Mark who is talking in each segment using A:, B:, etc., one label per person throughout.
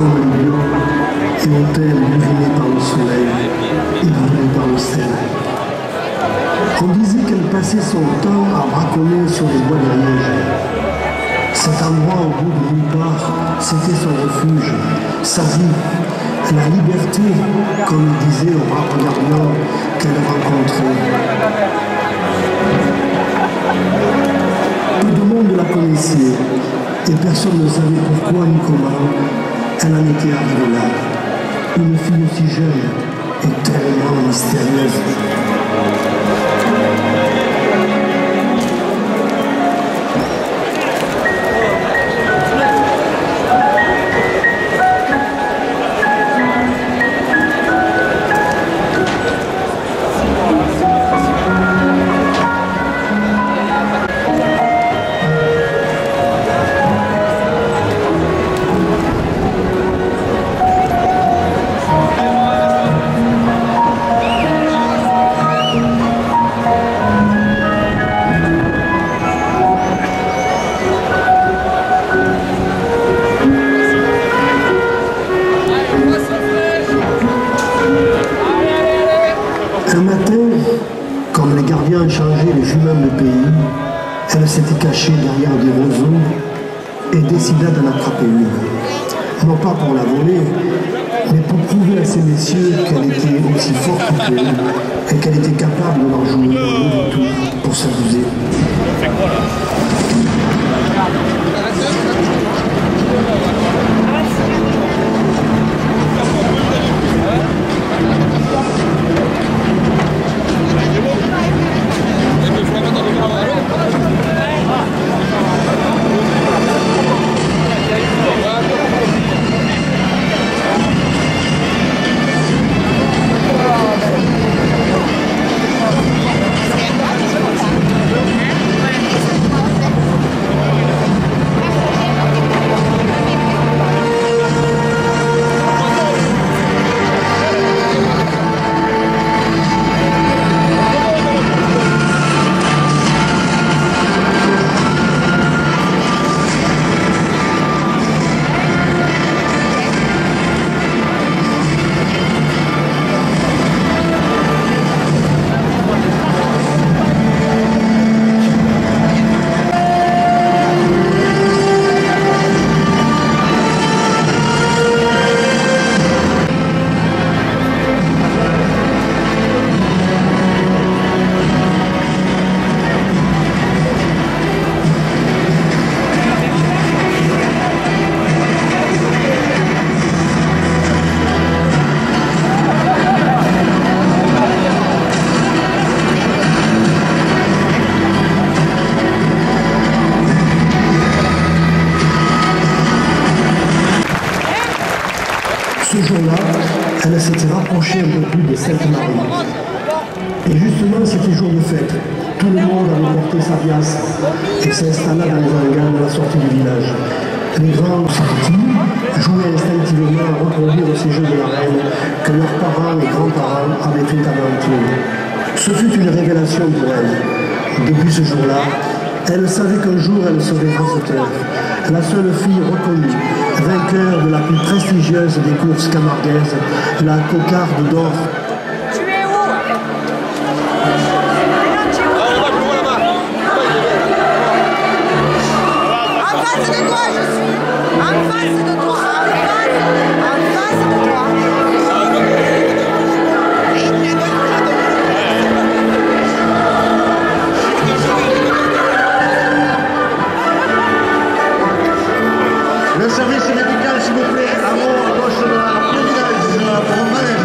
A: comme les lions et hôtels illuminés par le soleil et brûlés par le ciel. On disait qu'elle passait son temps à braconner sur les bois de neige. Cet endroit au bout de nulle part, c'était son refuge, sa vie, la liberté, comme il disait au brave gardien qu'elle rencontrait. Peu de monde la connaissait et personne ne savait pourquoi ni comment elle en était arrivée là. Une fille aussi jeune et tellement mystérieuse. Un matin, comme les gardiens changeaient les juments de pays, elle s'était cachée derrière des roseaux et décida d'en attraper une. Non pas pour la voler, mais pour prouver à ces messieurs qu'elle était aussi forte qu'eux et qu'elle était capable de leur jouer de tout pour s'amuser. Ce jour-là, elle s'était rapprochée un peu plus de Sainte-Marie. Et justement, c'était jour de fête. Tout le monde avait porté sa pièce et s'installa dans les hangars de la sortie du village. Les grands sortis jouaient instinctivement à reproduire ces jeux de la reine que leurs parents et grands-parents avaient fait avant eux. Ce fut une révélation pour elle. Depuis ce jour-là, elle savait qu'un jour elle serait raseteur, la seule fille reconnue, vainqueur de la plus prestigieuse des courses camarguaises, la cocarde d'or.
B: Tu es où? En face de toi, je suis. En face de toi. En face de toi.
A: Le service médical, s'il vous plaît, à gauche de la pied village, pour Valais.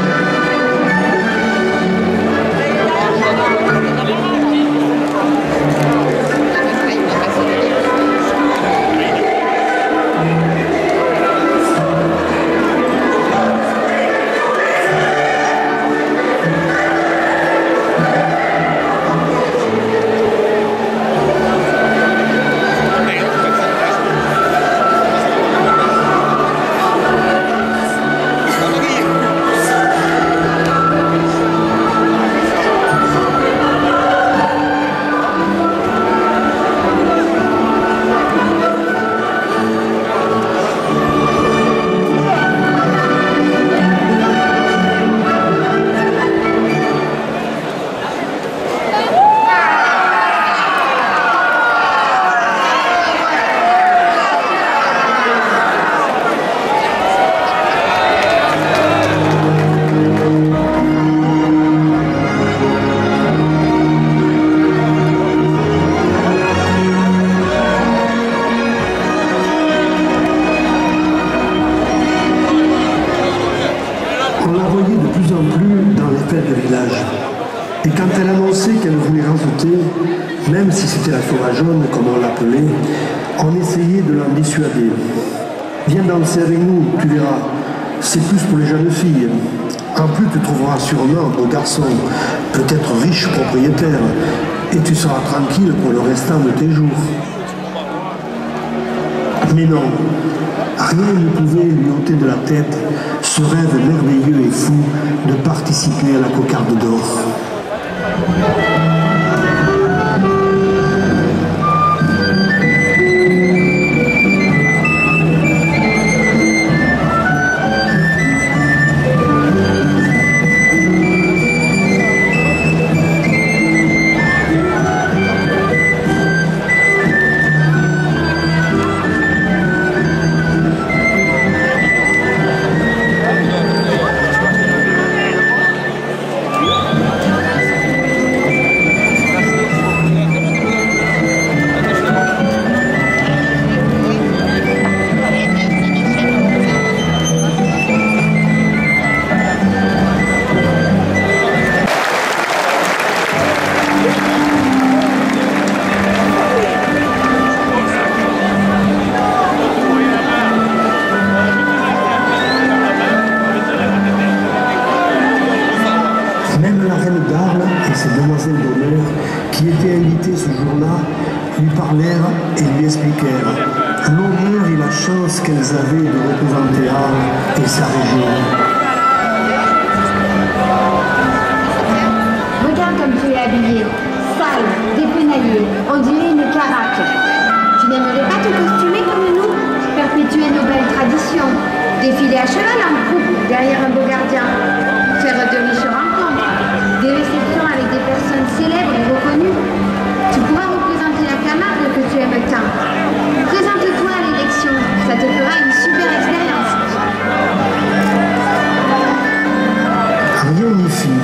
A: du village. Et quand elle annonçait qu'elle voulait rajouter, même si c'était la sauvageonne, comme on l'appelait, on essayait de l'en dissuader. Viens danser avec nous, tu verras. C'est plus pour les jeunes filles. En plus, tu trouveras sûrement un beau garçon, peut-être riche propriétaire, et tu seras tranquille pour le restant de tes jours. Mais non, rien ne pouvait lui ôter de la tête ce rêve merveilleux et fou de participer à la cocarde d'or. Ces demoiselles d'honneur qui étaient invitées ce jour-là lui parlèrent et lui expliquèrent l'honneur et la chance qu'elles avaient de représenter Arles et sa région.
C: Regarde comme tu es habillée, sale, dépenaillée, on dirait une caraque. Tu n'aimerais pas te costumer comme nous, perpétuer nos belles traditions, défiler à cheval en croupe derrière un beau gardien, faire de riches rencontres, des réceptions avec des personnes célèbres et reconnues. Tu pourras représenter la Camargue que tu aimes tant. Présente-toi à l'élection, ça te fera une super expérience.
A: Rien n'y fit.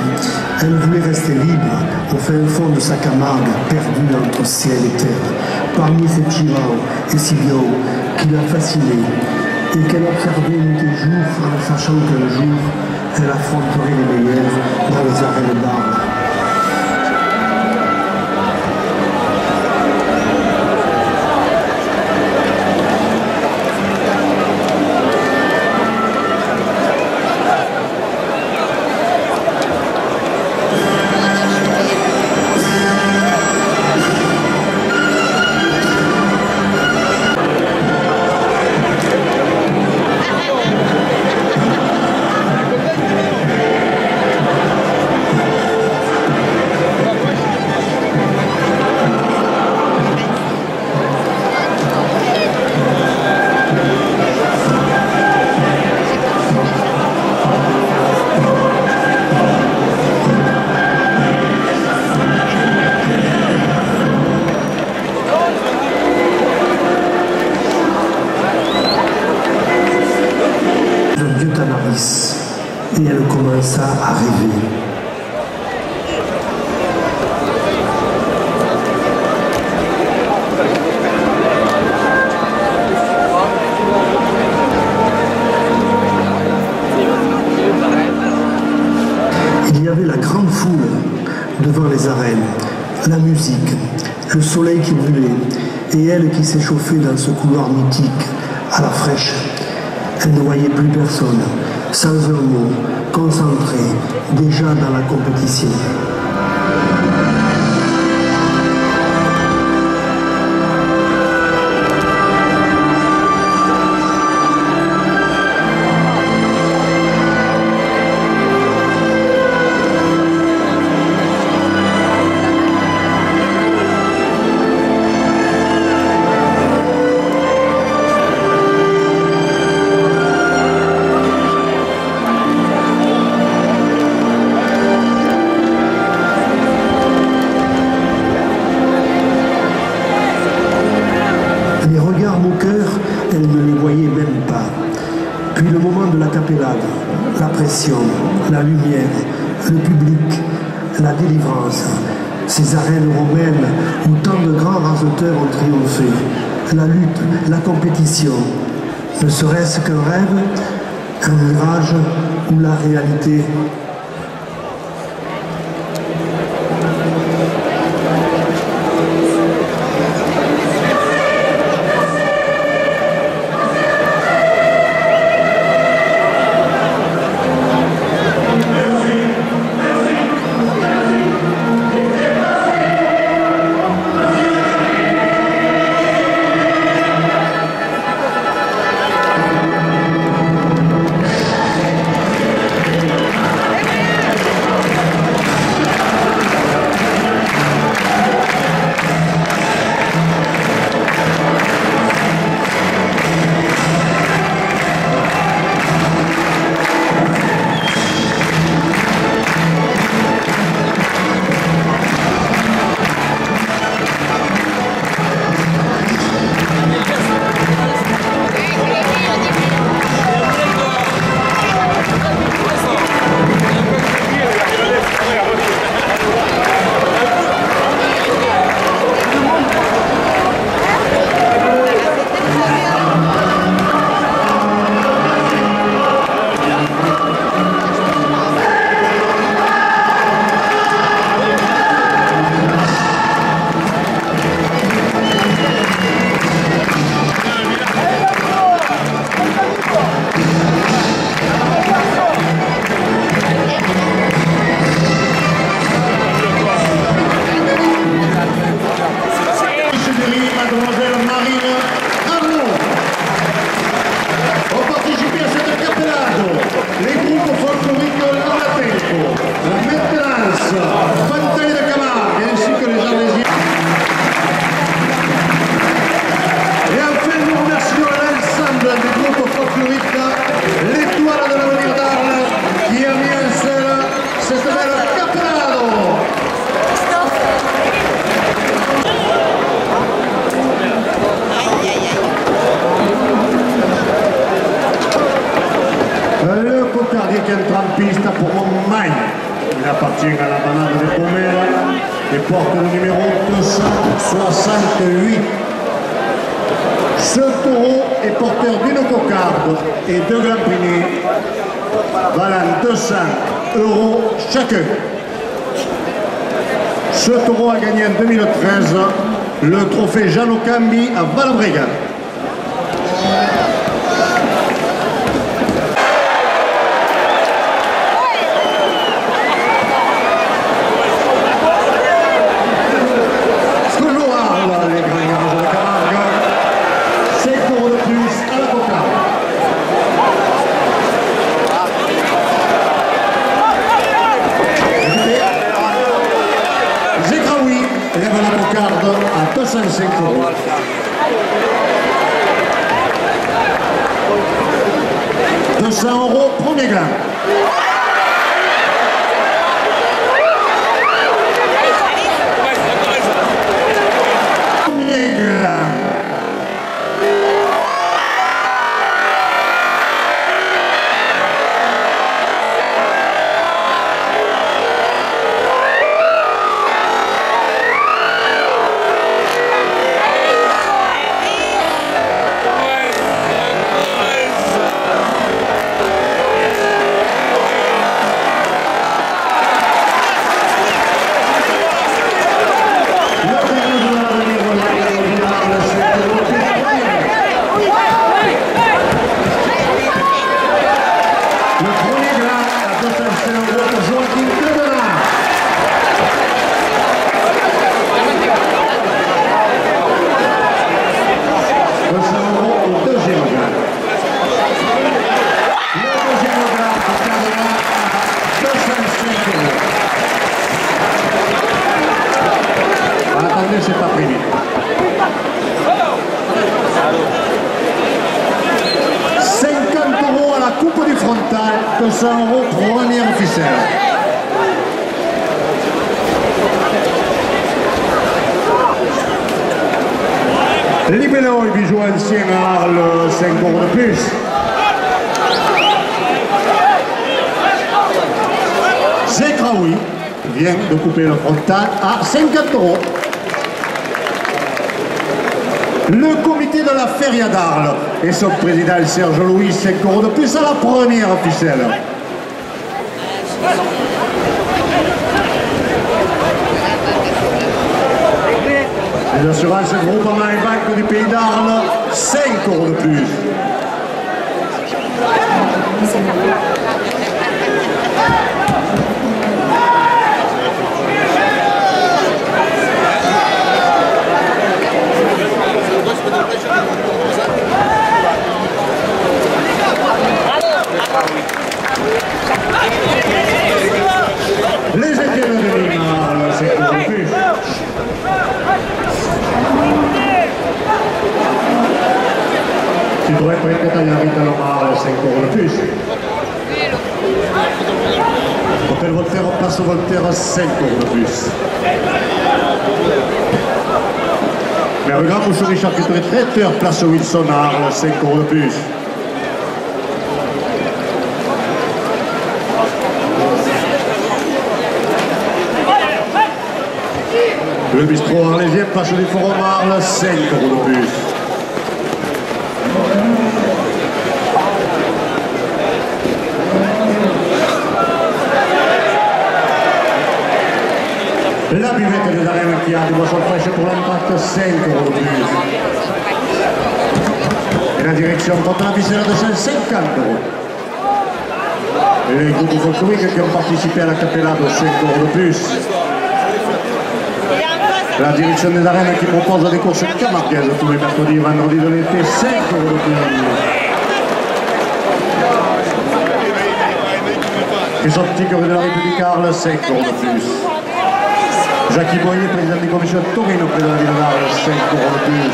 A: Elle voulait rester libre au fin fond de sa Camargue, perdue entre ciel et terre, parmi ces tyrans et Scipions qui la fascinaient et qu'elle observait nuit et jour en sachant qu'un jour elle affronterait les meilleurs dans les arènes d'Arles. Et elle commença à rêver. Il y avait la grande foule devant les arènes, la musique, le soleil qui brûlait, et elle qui s'échauffait dans ce couloir mythique, à la fraîche. Elle ne voyait plus personne, sans un mot, concentrée, déjà dans la compétition. Elle ne les voyait même pas. Puis le moment de la capellade, la pression, la lumière, le public, la délivrance, ces arènes romaines où tant de grands raseteurs ont triomphé, la lutte, la compétition, ne serait-ce qu'un rêve, un mirage ou la réalité?
D: Le cocardier qui entre en piste pour Montmagne. Il appartient à la banane de Pomel et porte le numéro 268. Ce taureau est porteur d'une cocarde et deux grappinés valant 200 € chacun. Ce taureau a gagné en 2013 le trophée Jean Ocambi à Valbrega. À 205 €. 200 €, premier gland. Premier gland. C'est pas privé. 50 € à la coupe du frontal, 200 € premier officiel. Libello et bijou ancien à Arles, 5 € de plus. Zekraoui vient de couper le frontal à 50 €. Le comité de la Feria d'Arles et son président Serge Louis, 5 € de plus à la première officielle. Les assurances groupement et banque du pays d'Arles, 5 € de plus. Les Étienne de Lima, 5 € de plus. Citroën Prête à Rita Lomar, 5 € de plus. Hôtel Voltaire, place Voltaire, 5 € de plus. Mère Grand Boucherie Charcuterie Traiteur, place Wilson Arles, 5 € de plus. Le bistrot arlésien, place du Forum Arles, 5 € de plus. La buvette des arènes qui a des boissons fraîches pour l'impact, 5 € de plus. Et la direction contre la ficelle de 150 €. Et les groupes folkloriques qui ont participé à la capellade, 5 € de plus. La direction des arènes qui propose des courses camarguaises tous les mercredis et vendredis de l'été, 5 € de plus. Les optiques rue de la République Arles, 5 € de plus. Jacques Boyer, président des commissions Torino, près de la ville d'Arles, 5 € de plus.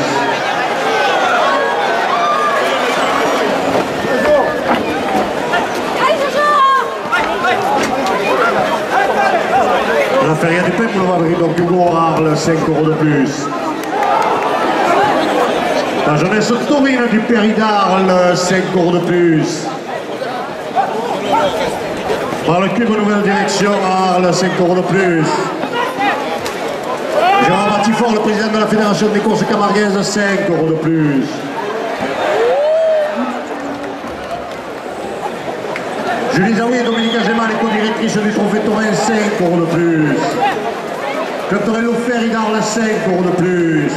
D: La feria du Peuple, boulevard Ridor Hugo, Arles, 5 € de plus. La jeunesse taurine du Péri d'Arles, 5 € de plus. Par le Cube Nouvelle Direction à Arles, 5 € de plus. Gérard Batifort, le président de la Fédération des courses camarguaises, 5 € de plus. Julie Zawi et Dominique Agema, les co-directrices du Trophée Taurin, 5 € de plus. Club Torello Ferry d'Arles, 5 € de plus.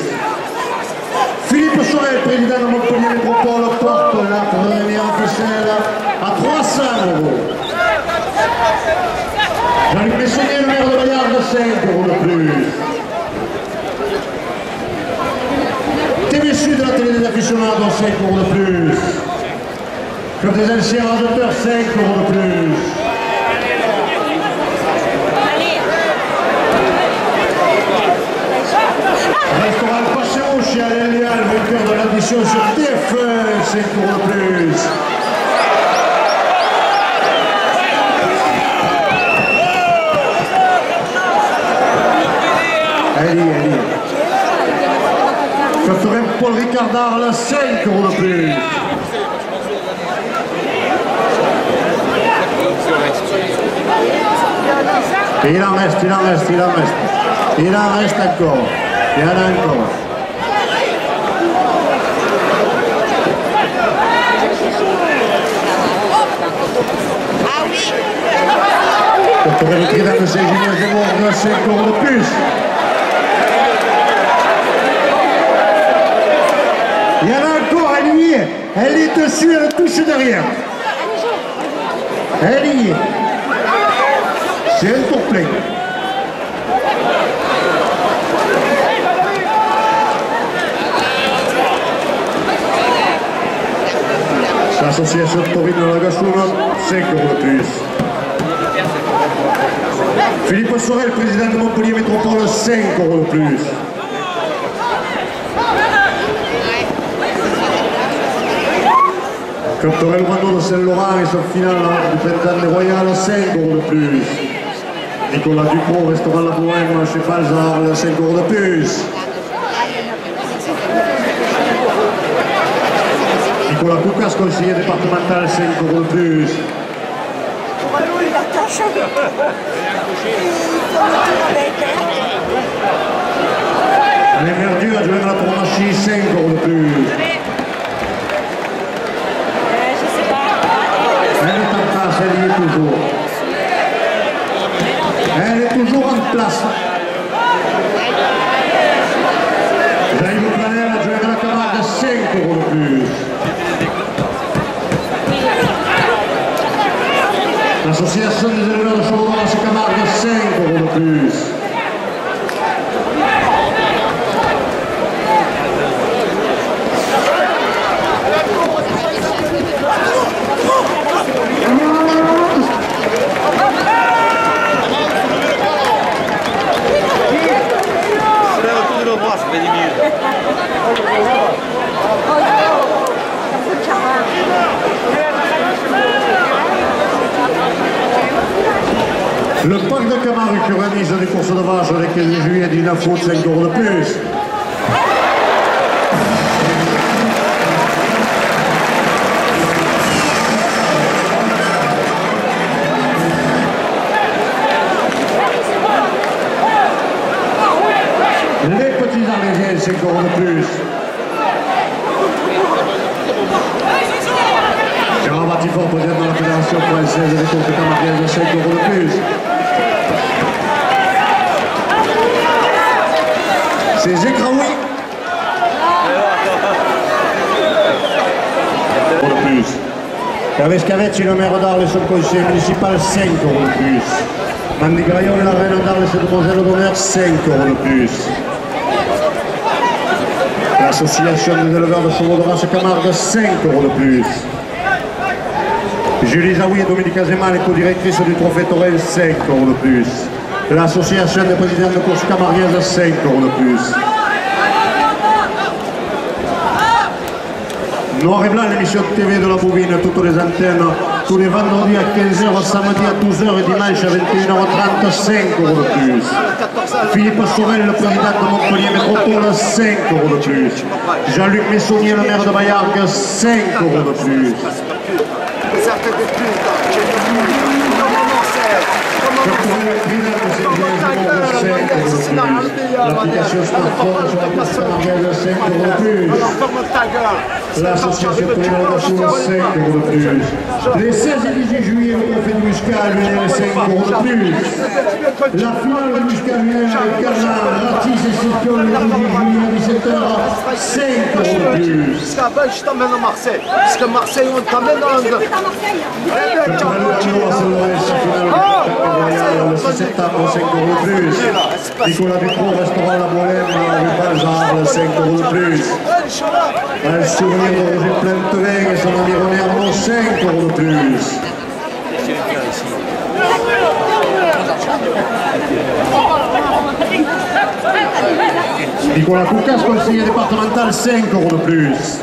D: Philippe Sorel, président de Montpellier Métropole, porte la première ficelle à 300 €. Jean-Luc Messonnier, le maire de Bayardes, 5 € de plus. TV Sud de la télé des aficionados, 5 € de plus. Club des anciens rajoteurs, 5 € de plus. Restaurant Passion chez Alain Léal, vainqueur de l'addition sur TF1, 5 € de plus. Allez. Club Paul Ricard d'Arles, 5 € de plus. Et il en reste encore. Il y en a encore.
B: Ah oui.
D: Pour le président de Saint-Julien de Mourgue, 5 € de plus. Il y en a encore, elle y est. Elle est dessus, elle touche derrière. Elle y est. C'est un tour plein. L'association Taurine de la Gassoune, 5 € de plus. Philippe Sorel, président de Montpellier Métropole, 5 € de plus. Club Torel Brando de Saint-Laurent et son final du printemps des Royales, 5 € de plus. Nicolas Dupont, restaurant La Bohème chez Falzard, 5 € de plus. Nicolas Coucas, conseiller départemental, 5 € de plus. Alain Verdieu, adjoint de la Tournachie, 5 € de plus. Elle est en place, elle y est toujours. Elle est toujours en place. Jean-Yves Planel, adjoint de la Camargue, 5 € de plus. L'association des éleveurs de chevaux d'Horace Camargue, 5 € de plus. Le parc de Camargue qui organise des courses de vaches avec le 15 juillet 19 août, 5 € de plus. Les petits Arlésiens, 5 € de plus. Gérard Batifort, président de la Fédération française des courses camarguaises, 5 € de plus. C'est Zekraoui. De plus. Hervé Scavetti, le maire d'Arles, son conseiller municipal, 5 € de plus. Mandy Graillon, la reine d'Arles et de Moselle d'honneur, 5 € de plus. L'association des éleveurs de chevaux de race Camargue, 5 € de plus. Julie Zawi et Dominique Azema, les co-directrices du Trophée Taurin, 5 € de plus. L'association des présidents de courses camarguaises, 5 € de plus. Noir et Blanc, l'émission de TV de la Bovine, toutes les antennes, tous les vendredis à 15 h, samedi à 12 h et dimanche à 21 h 30, 5 € de plus. Philippe Sorel, le président de Montpellier Métropole, 5 € de plus. Jean-Luc Messonnier, le maire de Bayargues, 5 € de plus. L'application smartphone sur la place Camarguaise, 5 € de plus. L'association Prévention, 5 € de plus. Les 16 et 18 juillet, le trophée de Muscat, Lionel, 5 € de plus. La finale de Muscat, Lionel, avec Carlin, Ratis et Sirpion, le 18 juillet à 17h, 5 € de plus.
E: Jusqu'à ben, je t'emmène à Marseille. Parce que Marseille, on t'emmène dans le...
D: Le 6 septembre, 5 € de plus. Nicolas Dutron, restaurant La Bohème, rue Balzard, 5 € de plus. Un souvenir de Roger Plantelin et son environné Arnaud, 5 € de plus. Nicolas Coucas, conseiller départemental, 5 € de plus.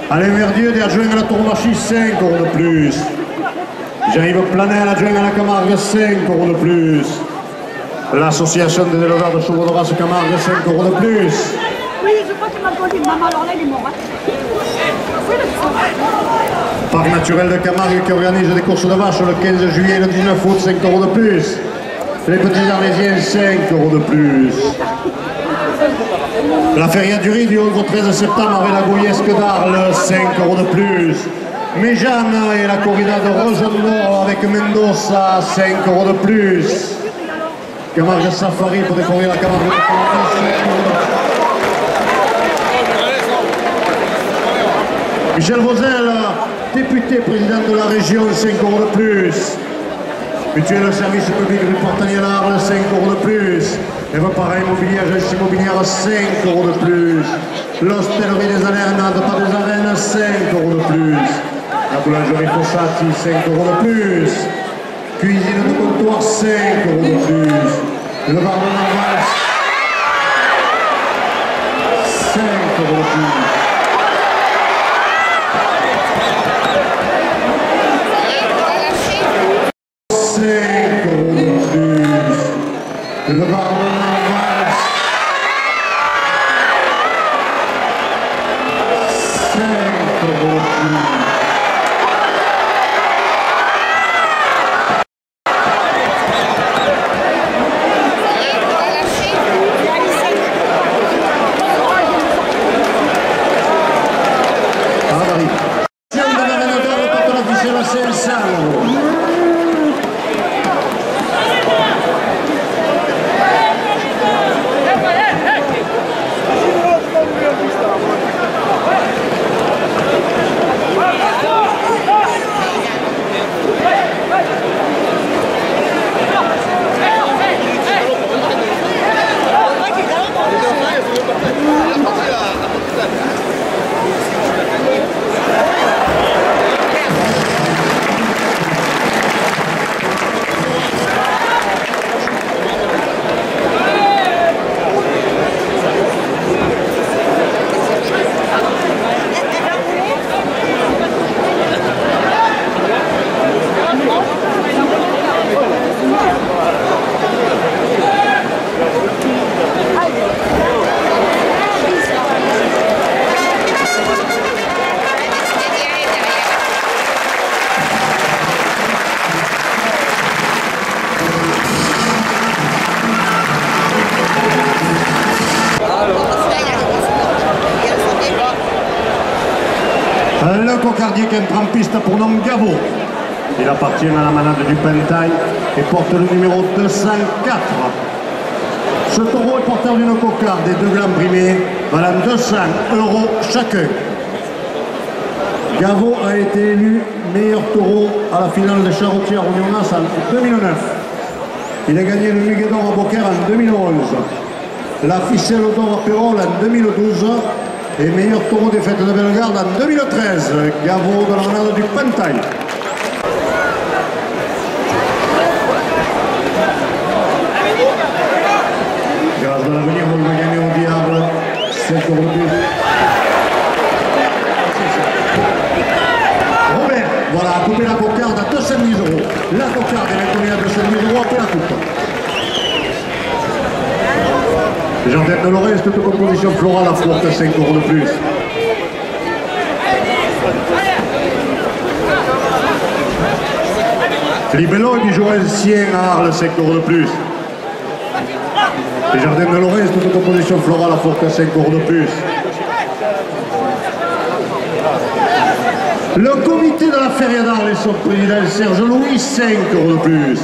D: Alain Verdieu, adjoint à la Tourmachie, 5 € de plus. Jean-Yves Planel, adjoint à la Camargue, 5 € de plus. L'association des éleveurs de chevaux de race Camargue, 5 € de plus.
F: Oui, je crois qu'il m'a connu. Maman, alors là, il est mort.
D: Parc naturel de Camargue qui organise des courses de vaches le 15 juillet et le 19 août, 5 € de plus. Les petits Arlésiens, 5 € de plus. La feria du Riz du 11 au 13 septembre avec la Gouillesque d'Arles, 5 € de plus. Méjeanne et la corrida de Rosenborg avec Mendoza, 5 € de plus. Camargue Safari pour découvrir la Camargue de Camargue, 5 € de plus. Michel Vauzel, député président de la région, 5 € de plus. Mutuel service public du Portanier-Larles, 5 € de plus. Eva Parra Immobilier, agence immobilière, 5 € de plus. L'hostellerie des Alernes, de pas des Arènes, 5 € de plus. La boulangerie Fossati, 5 € de plus. Cuisine de comptoir, 5 € de plus. Le bar de Narvas, 5 € de plus. Le bar de Narvas, 5 € de plus. Le cocardier qui entre en piste pour nom Gavo. Il appartient à la manade du Pentail et porte le numéro 204. Ce taureau est porteur d'une cocarde et deux glands primés valant 200 € chacun. Gavo a été élu meilleur taureau à la finale de Charretière Ognonnas en 2009. Il a gagné le Muguet d'Or à Beaucaire en 2011. La Ficelle d'Or à Pérol en 2012. Et meilleur taureau des fêtes de Bellegarde en 2013, Gavo de la manade du Pentail. Grâce à l'avenir, on va gagner au diable, 7 € de plus. Robert, voilà, a coupé la cocarde à 210 €. La cocarde est maintenue à 210 € après la coupe. Jardin de Lorraine, toute composition florale apporte 5 € de plus. Libello et Bijou ancien à Arles, 5 € de plus. Les Jardins de Lorraine, toute composition florale à Forca, 5 € de plus. Le comité de la Feria d'Arles et son président Serge Louis, 5 € de plus.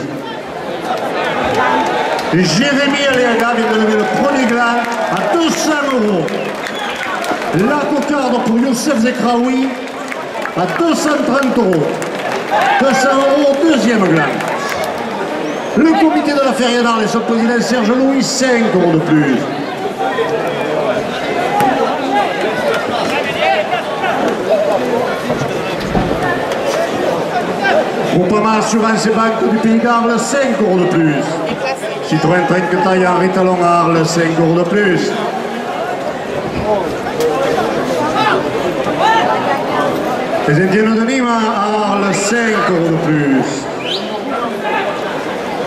D: Et Jérémy Aléaga vient de lever le premier gland à 200 €. La cocarde pour Youssef Zekraoui à 230 €. 200 € deuxième gland. Le comité de la Feria d'Arles et son président Serge Louis, 5 € de plus. Groupement Assurance et Banque du Pays d'Arles, 5 € de plus. Citroën Trinquetaille Henri Talon à Arles, 5 € de plus. Les Indiens de Nîmes à Arles, 5 € de plus.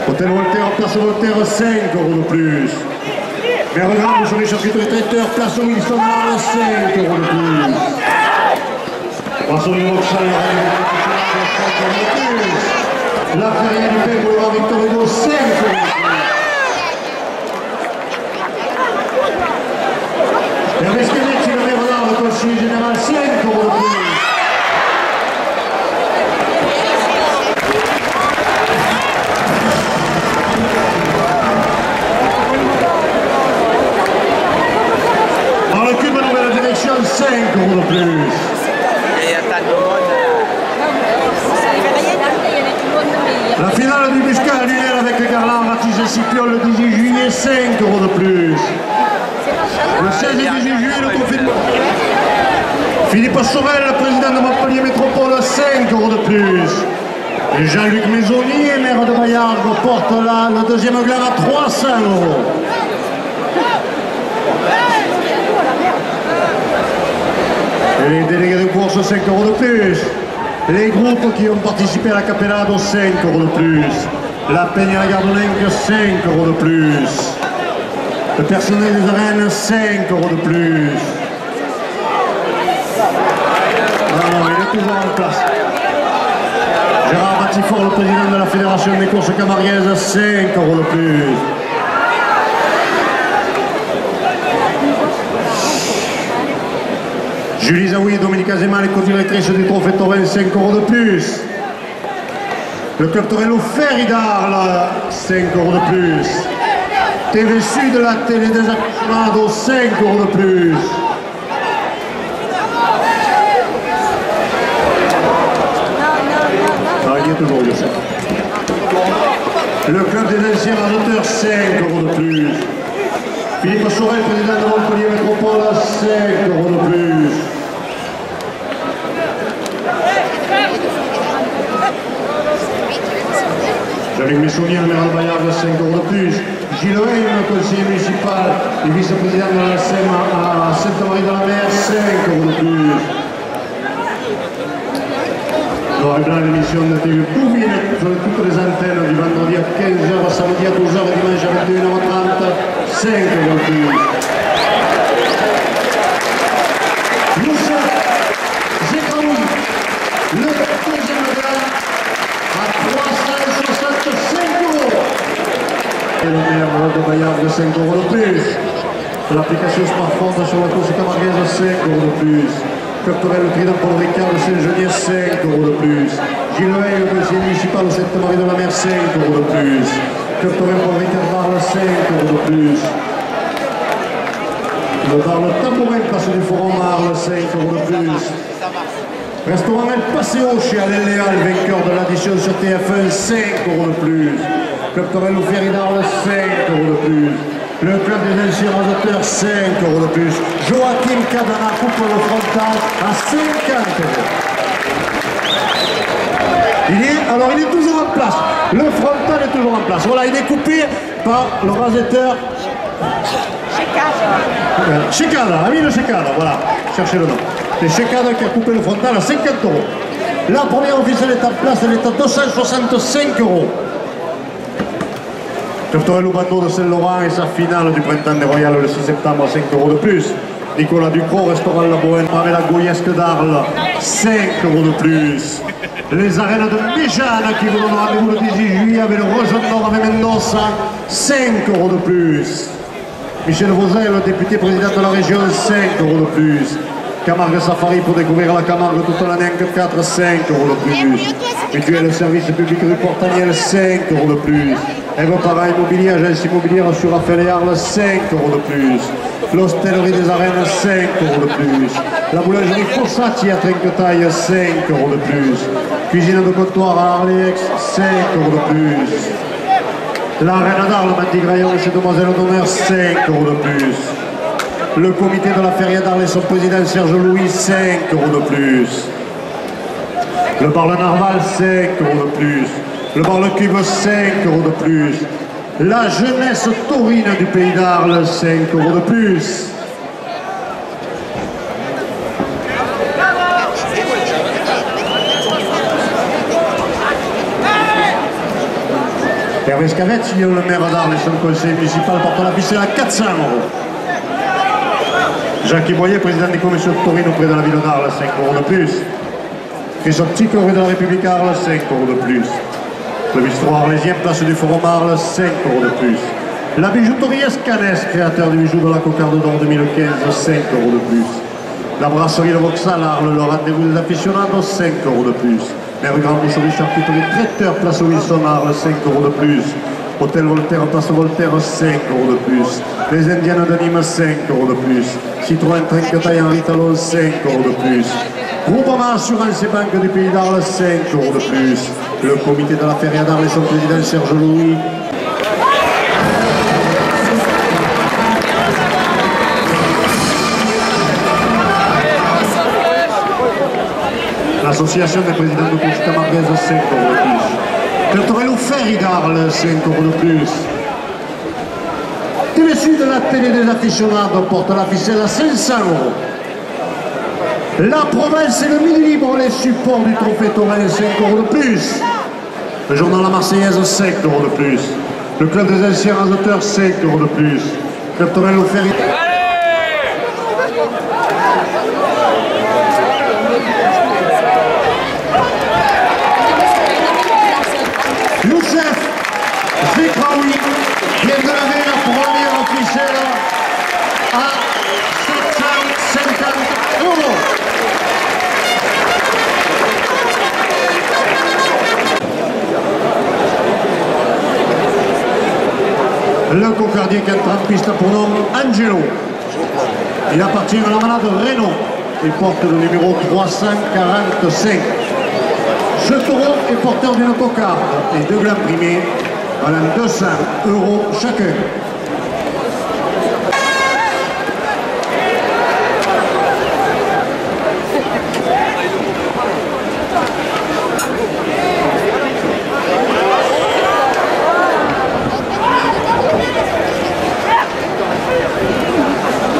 D: Hôtel Voltaire, place Voltaire, 5 € de plus. Mère Grande sur les charcuteries traiteurs, place Wilson à Arles, 5 € de plus. Poisson du Vauxhall, la Feria du Père Boulevard Victor Hugo, 5 € de plus. Et avec Esquelette, le maire d'Arles, le conseiller général, 5 € de plus. Dans le cube, nouvelle direction, 5 € de plus. La finale du Muscat annuel avec Garland, Ratise Scipion le 18 juillet, 5 € de plus. Le 16 et 18 juillet, le trophée de... Philippe Sauvel, le président de Montpellier Métropole, 5 € de plus. Et Jean-Luc Maisonnier, maire de Bayard, porte là le deuxième gland à 300 €. Et les délégués de course, 5 € de plus. Les groupes qui ont participé à la Capellade, 5 € de plus. La Peña à Gardonenque, 5 € de plus. Le personnel des arènes, 5 € de plus. Alors, il est toujours en place. Gérard Batifort, le président de la Fédération des courses camarguaises, 5 € de plus. Julie Zaoui et Dominique Azema, les co-directrices du Trophée Taurin, 5 € de plus. Le club Torello Ferry d'Arles, 5 € de plus. TV Sud, la télé des aficionados, 5 € de plus. Ah, il y a toujours Youssef. Le club des anciens rajoteurs, 5 € de plus. Philippe Sorel, président de Montpellier Métropole, 5 € de plus. Jean-Luc Messonnier, le maire de Bayard, 5 € de plus. Gilles Hay, le conseiller municipal et vice-président de la SEM à Sainte-Marie-de-la-Mer, 5 € de plus. Noir et blanc, l'émission de TV Pouville sur toutes les antennes du vendredi à 15h, samedi à 12h et dimanche à 21h30, 5 € de plus. Youssef Zekraoui, le deuxième gars à 365 €. Et le maire de Bayard de 5 € de plus. L'application smartphone sur la course camarguaise, 5 € de plus. Club Torel, le Trident Paul Ricard, le Saint-Genier, 5 € de plus. Gilles Hay, le conseiller municipal, le Sainte-Marie-de-la-Mer, 5 € de plus. Club Torel Paul Ricard, Arles, 5 € de plus. Le Darles Tambourin, place du Forum à Arles, 5 € de plus. Restaurant El Paseo chez Alain Léal, vainqueur de l'addition sur TF1, 5 € de plus. Club Torel Ferry d'Arles, 5 € de plus. Le club des anciens rasateurs, 5 € de plus. Joachim Cadana coupe le frontal à 50 €. Alors il est toujours en place. Le frontal est toujours en place. Voilà, il est coupé par le rasetteur. Checada, ami de Checada, voilà, cherchez le nom. C'est Checada qui a coupé le frontal à 50 €. La première officielle est en place, elle est à 265 €. Club Torel Loubando de Saint-Laurent et sa finale du printemps des Royales le 6 septembre à 5 € de plus. Nicolas Ducrot, restaurant La Bohème, Pamela Goyesque d'Arles, 5 € de plus. Les arènes de Méjane qui vous donnent rendez-vous le 18 juillet avec le Rejoindre avec Mendoza, 5 € de plus. Michel Vauzel, député président de la région, 5 € de plus. Camargue Safari pour découvrir la Camargue toute l'année, 4, 5 € de plus. Mutuel service public du Portaniel, 5 € de plus. Eve Para Immobilier, agence immobilière sur Raphaël et Arles, 5 € de plus. L'hostellerie des arènes, 5 € de plus. La boulangerie Fossati à Trinquetaille, 5 € de plus. Cuisine de comptoir à Arléex, 5 € de plus. L'arène d'Arles, Mantigraillon chez Demoiselle d'Honneur, 5 € de plus. Le comité de la feria d'Arles et son président Serge Louis, 5 € de plus. Le bar Le Narval, 5 € de plus. Le bar Le Cube, 5 € de plus. La jeunesse taurine du pays d'Arles, 5 € de plus. Hervé Scavette, le maire d'Arles et son conseil municipal porte la ficelle à 400 €. Jacques Boyer, président des commissions de taurine auprès de la ville d'Arles, 5 € de plus. Christophe Tic, rue de la République Arles, 5 € de plus. Le bistrot arlésien, place du Forum Arles, 5 € de plus. La bijouterie Escanès, créateur du bijou de la Cocarde d'Or 2015, 5 € de plus. La brasserie de Vauxhall Arles, le rendez-vous des aficionados, 5 € de plus. Mère Grand Boucherie Charcuterie Traiteur, place Wilson Arles, 5 € de plus. Hôtel Voltaire, place Voltaire, 5 € de plus. Les Indiennes de Nîmes, 5 € de plus. Citroën Trinquetaille Henri Talon, 5 € de plus. Groupement Assurance et Banque du Pays d'Arles, 5 € de plus. Le comité de la feria d'Arles et son président Serge Louis. L'association des présidents de course camarguaise, 5 € de plus. Le Torello Ferry d'Arles, 5 € de plus. TV Sud de la télé des aficionados porte la ficelle à 500 €. La province et le Midi Libre, les supports du trophée Touraine, 5 € de plus. Le journal La Marseillaise, 5 € de plus. Le club des anciens auteurs, 5 € de plus. Le Torello Ferry. Youssef Zekraoui vient de laver la première officielle à 750 €. Le cocardier qui entre en piste pour nom Angelo. Il appartient à la malade Renault. Il porte le numéro 345. Ce taureau est porteur d'une cocarde et 2 glands primés, valant 200 € chacun.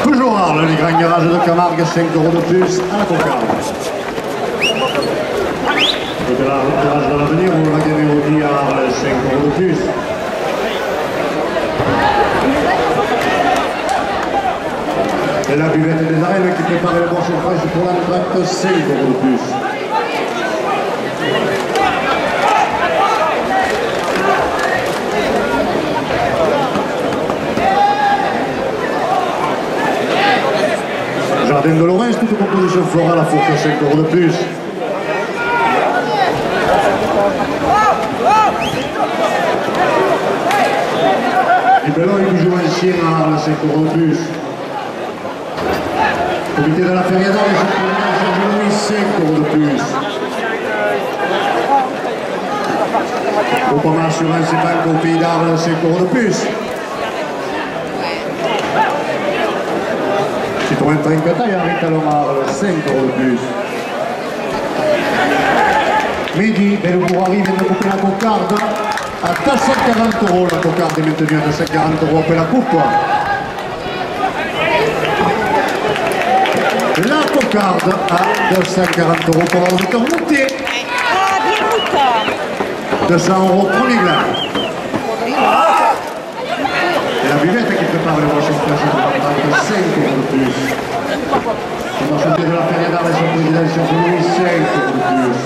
D: Toujours Arles, les grands garages de Camargue, 5 € de plus à la cocarde. Et de la garage de l'avenir, on l'a gagné au dit à Arles, 5 € de plus. Et la buvette des arènes qui prépare le bon chauffage pour l'entracte, 5 € de plus. Jardin de Lorraine, toute composition florale à Fourche, 5 € de plus. Et Bellon et Bijou ancien à Arles, 5 € de plus. Comité de la feria d'Arles et son président Serge Louis, 5 € de plus. Groupement Assurance et Banque au Pays d'Arles, 5 € de plus. Citroën Trinquetaille Henri Talon Arles, 5 € de plus. Midi, Bellebourari vient de couper la cocarde à 240 €. La cocarde est maintenue à 240 € après la coupe. La cocarde à 240 € pour un auditeur monté. 200 € premier gland. Et la buvette qui prépare le prochain flash de 5 € de plus. Le marchand de la feria d'Arles et son président Serge Louis, 5 € de plus.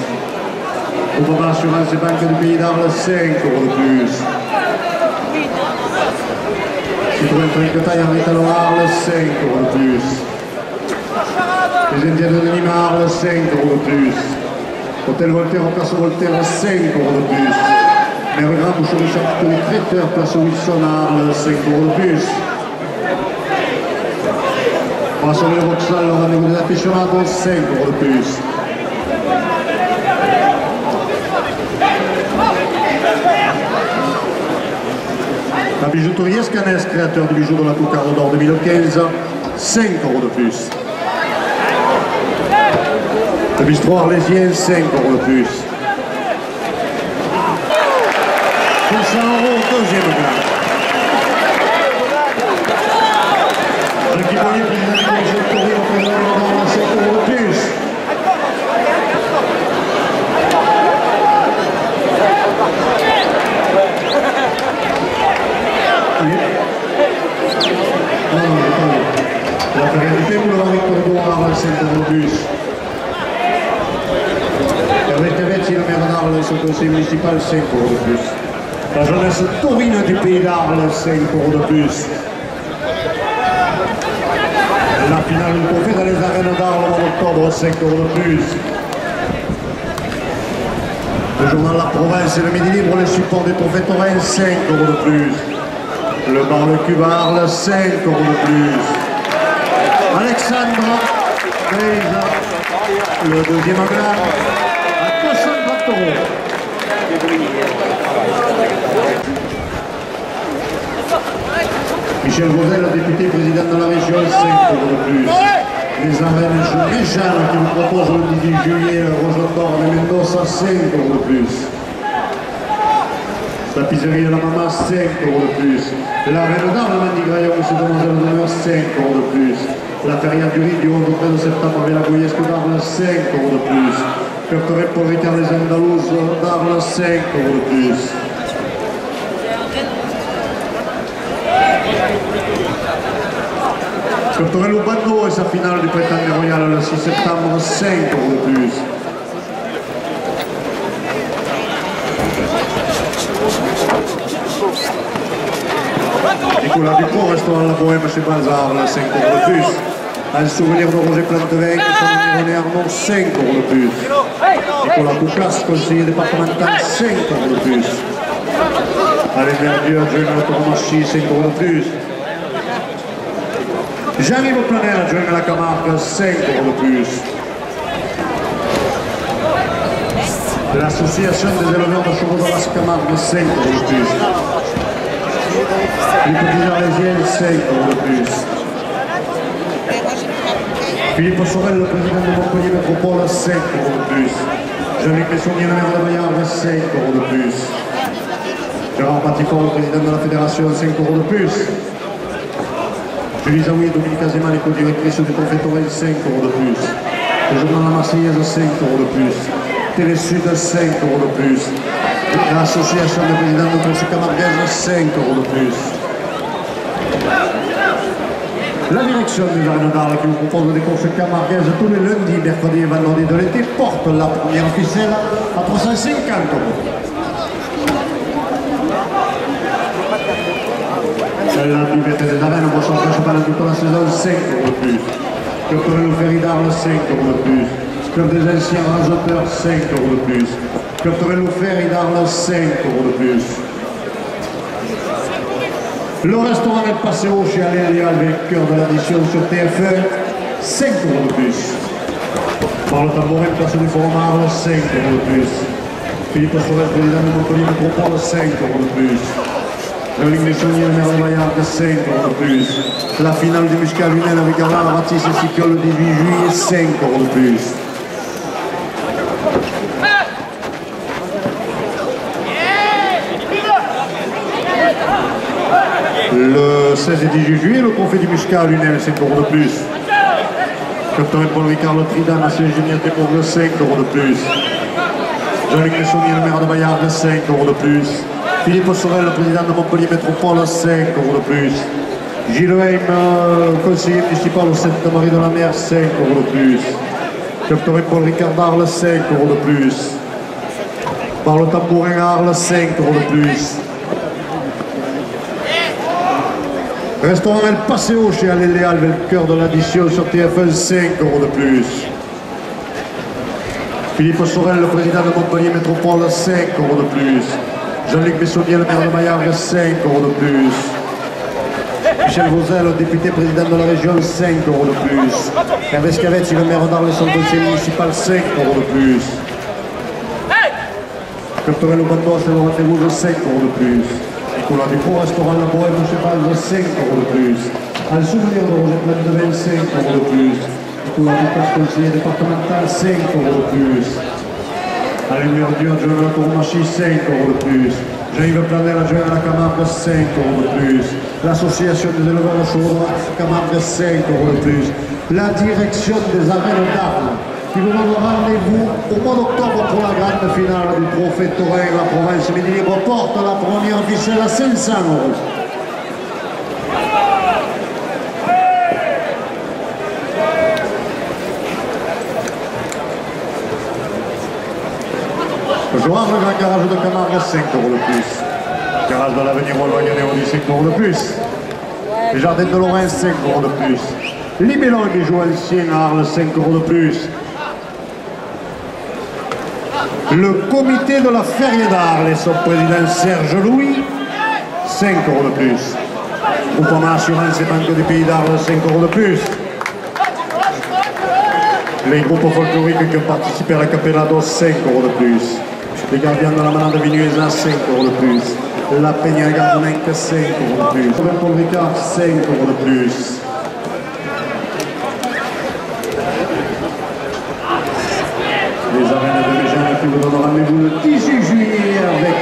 D: Groupement Assurance et Banque du Pays d'Arles, 5 € de plus. Citroën Trinquetaille Henri Talon Arles, 5 € de plus. Les Indiens de Nîmes Arles, 5 € de plus. Hôtel Voltaire au Place Voltaire, 5 € de plus. Mère Grand Boucherie Charcuterie Traiteur, Place Wilson Arles, 5 € de plus. Brasserie Vauxhall, le rendez-vous des aficionados, 5 € de plus. La bijouterie Escanès, créateur du bijou de la Toucarde d'Or 2015, 5 € de plus. Le bistrot arlésien, 5 € de plus. 200 € deuxième plat. Jacques Boyer, président du commission de Toury, représentant 5 € de plus. La Ferrarité Boulevard Victor Edouard, 5 € de plus. Hervé Tevetsi, le maire d'Arles, son conseil municipal, 5 € de plus. La jeunesse taurine du Pays d'Arles, 5 € de plus. La finale du trophée dans les arènes d'Arles au mois d'octobre, 5 € de plus. Le journal La Province et le Midi Libre, les supports des trophées taurins, 5 € de plus. Le bar Le Cube à Arles, 5 € de plus. Alexandre Reisa, le deuxième agla, à 230 €. Michel Vaudel, député président de la région, 5 € de plus. Les arènes Jean qui vous propose le 18 juillet, Roger d'Or de Mendoza, 5 € de plus. La pizzerie de la Maman, 5 € de plus. La reine d'Arles, Mandigraillon, M. Demoiselle d'honneur, 5 € de plus. La feria du riz du 11 au 13 septembre avec la Goyesque d'Arles, 5 € de plus. Pertoré Paul Ricard les Andalous d'Arles, 5 € de plus. Pertorello Bando et sa finale du Printemps Royal le 6 septembre, 5 € de plus. Nicolas Dupont, restaurant La Bohème chez Bazar, 5 € de plus. Un souvenir de Roger Plantevin, son numéro Arnaud, 5 € de plus. Nicolas Boucas, conseiller départemental, 5 € de plus. Alain Verdieu, adjoint à l'autonomachie, 5 € de plus. Jean-Yves Planer, adjoint à la Camargue, 5 € de plus. L'association des éleveurs de chevaux de la Camargue, 5 € de plus. Les petits arlésiens, 5 € de plus. Philippe Sorel, le président de Montpellier Métropole, 5 € de plus. Jean-Luc Messonnier, le maire de Bayard, 5 € de plus. Gérard Patifort, le président de la fédération, 5 € de plus. Julie Zaoui et Dominique Azéman, les co-directrices du Trophée Taurin, 5 € de plus. Le journal La Marseillaise, 5 € de plus. Télésud, 5 € de plus. L'association des présidents de course camarguaise, 5 € de plus. La direction des arènes d'Arles qui vous propose des courses camarguaises tous les lundis, mercredis et vendredis de l'été porte la première ficelle à 350 €. La buvette des arènes, boisson fraîche pendant toute la saison, 5 € de plus. Club Torino Ferry d'Arles, 5 € de plus. Club des anciens rajeteurs, 5 € de plus. Club Torino Ferry d'Arles, 5 € de plus. Le restaurant est passé au chez Alain Léal, vainqueur de l'addition sur TF1, 5 € de plus. Par le tambourin, place du Forum Arles, 5 € de plus. Philippe Sorel, président de Montpellier Métropole, 5 € de plus. Jean-Luc Messonnier, le maire de Bayard, 5 € de plus. La finale du Muscat Lunel avec Gavard, Ratis et Sipiol le 18 juillet, 5 € de plus. Le 16 et 18 juillet, le trophée du Muscat Lunel, 5 € de plus. Captain Paul Ricard, le Trident, Ancien Ingénieur des Bourges, 5 € de plus. Jean-Luc Messonnier, le maire de Bayard, 5 € de plus. Philippe Sorel, le président de Montpellier Métropole, 5 € de plus. Gilles Heim, conseiller municipal au Sainte-Marie de la Mer, 5 € de plus. Captain Paul Ricard d'Arles, 5 € de plus. Par le tambourin Arles, 5 € de plus. Restaurant El Paseo chez Alain Léal, le cœur de l'addition sur TF1, 5 € de plus. Philippe Sorel, le président de Montpellier Métropole, 5 € de plus. Jean-Luc Bessonnier, le maire de Maillargues, 5 € de plus. Michel Vauzel, le député président de la région, 5 € de plus. Hervé Scavetti, le maire d'Arles, son conseil municipal, 5 € de plus. Culturel Bandos, c'est le rendez-vous, 5 € de plus. Nicolas Dupont, restaurant La Bohème, Cheval, 5 € de plus. En souvenir de Roger Plante de 25 € de plus. Nicolas Dupont, conseiller départemental, 5 € de plus. Alain Murdieu, adjoint à la Tourmachie, 5 € de plus. Jean-Yves Planel, adjoint à la Camargue, 5 € de plus. L'association des éleveurs de Chaudron, Camargue, 5 € de plus. La direction des arènes d'Arles, qui vous donne rendez-vous au mois d'octobre pour la grande finale du Trophée Taurin. La province Midi Libre porte la première officielle à 500 €. Le Joard, le grand garage de Camargue, 5 € de plus. Le garage de l'Avenir, on va gagner, on dit 5 € de plus. Les jardins de Lorraine, 5 € de plus. Libellon et bijoux anciens à Arles, 5 € de plus. Le comité de la Feria d'Arles et son président Serge Louis, 5 € de plus. Groupement Assurance et Banque du Pays d'Arles, 5 € de plus. Les groupes folkloriques qui ont participé à la Capellado, 5 € de plus. Les gardiens de la Manade Vinuesa, 5 € de plus. La Peña Gardenec, 5 € de plus. Paul Ricard, 5 € de plus. Les arènes de Méjean qui vous donnent rendez-vous le 18 juillet avec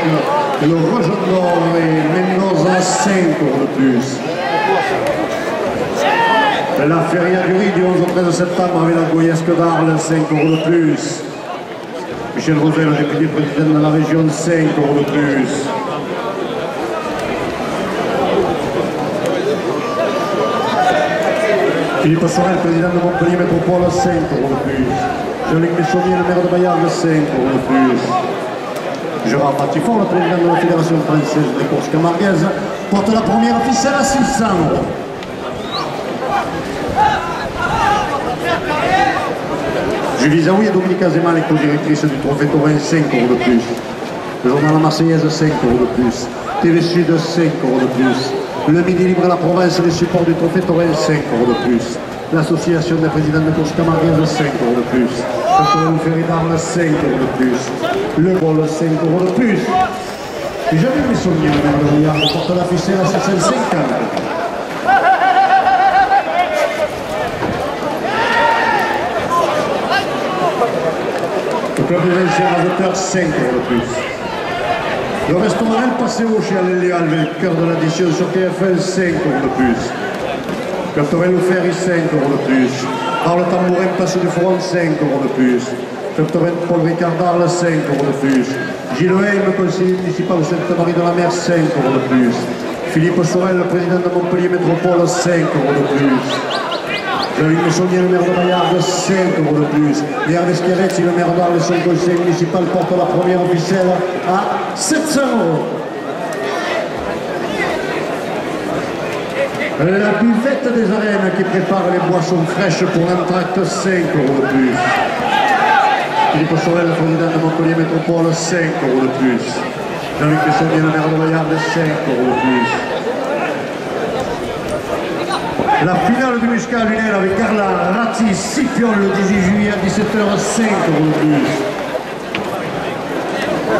D: le Rejeton et Mendoza, 5 € de plus. La Feria du Riz du 11 au 13 septembre avec la Goyesque d'Arles, 5 € de plus. Michel Vauzel, le député président de la région, 5 € de plus. Philippe Sorel, président de Montpellier Métropole, 5 € de plus. Jean-Luc Bessonnier, le maire de Maillargues, 5 € de plus. Gérard Patifort, le président de la Fédération française des courses camarguaises, porte la première ficelle à 600 €. Julie Zaoui et Dominique Azema, les co-directrices du Trophée Taurin, 5 € de plus. Le journal La Marseillaise, 5 € de plus. TV Sud, 5 € de plus. Le Midi Libre à la province, les supports du Trophée Taurin, 5 € de plus. L'association des présidents de courses camarguaises, 5 € de plus. Le Ferry d'Arles, 5 € de plus. Le Bol, 5 € de plus. Et j'avais mes souvenirs, le maire de Rouillard, porte la ficelle à 750 €. Le club des anciens amateurs, 5 € de plus. Le restaurant El Paseo chez Alain Léal, le cœur de l'addition sur TF1, 5 € de plus. Culturel Ferry, 5 € de plus. Par le tambourin Passe du Front, 5 € de plus. Culturel Paul Ricard d'Arles, 5 € de plus. Gilles Heim, conseiller municipal de Sainte-Marie de la Mer, 5 € de plus. Philippe Sorel, le président de Montpellier Métropole, 5 € de plus. Jean-Luc Bessonnier, le maire de Maillargues, 5 € de plus. Et Hervé Scavetti, le maire d'Arles et son conseil municipal porte la première officielle à 700 €. La buvette des arènes qui prépare les boissons fraîches pour l'entracte, 5 € de plus. Philippe Sorel, le président de Montpellier Métropole, 5 € de plus. Jean-Luc Bessonnier, le maire de Maillargues, 5 € de plus. La finale du Muscat lunaire avec Carla Ratti Scipion le 18 juillet à 17 h, 5 € de plus.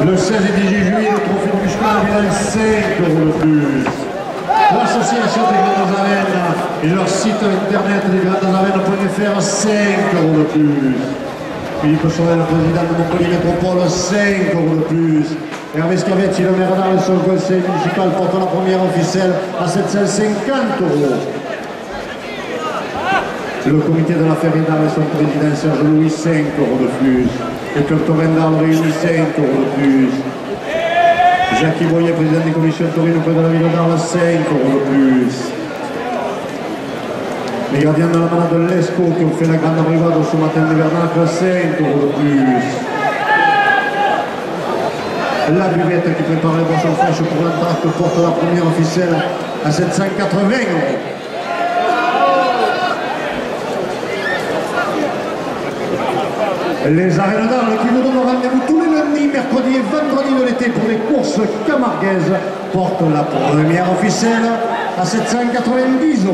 D: Le 16 et 18 juillet, le trophée du Muscat lunaire, 5 € de plus. L'association des grandes arènes et leur site internet des grandes arènes.fr, 5 € de plus. Philippe Sorel, le président de Montpellier Métropole, 5 € de plus. Hervé Scavetti, le maire d'Arles et son conseil municipal porte la première officielle à 750 €. Le comité de la Feria d'Arles et son président Serge Louis, 5 € de plus. Le club Taurin d'Arles réunit 5 € de plus. Jacques Boyer, président des commissions taurines auprès de la ville d'Arles, 5 € de plus. Les gardiens de la Manade de l'Esco qui ont fait la grande brigade ce matin de Vernacle, 5 € de plus. La buvette qui prépare les boissons fraîches pour l'entracte porte la première ficelle à 780 €. Les arènes d'Arles qui vous donnent rendez-vous tous les lundis, mercredis et vendredis de l'été pour les courses camarguaises portent la première ficelle à 790 €.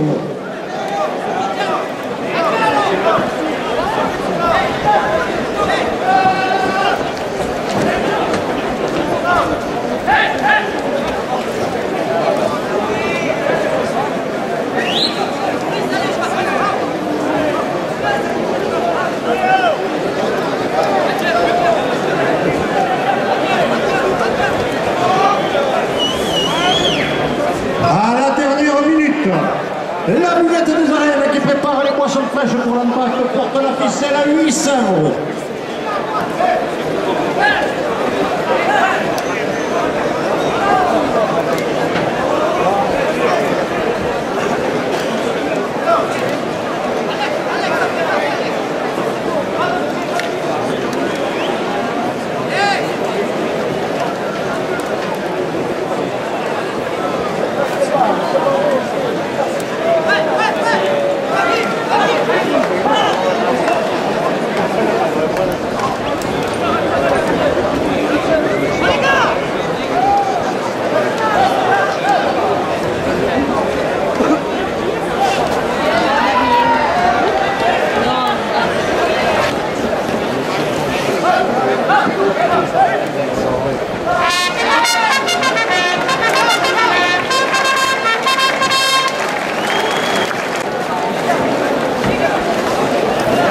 D: La buvette des arènes qui prépare les boissons fraîches pour l'entracte porte la ficelle à 800 €.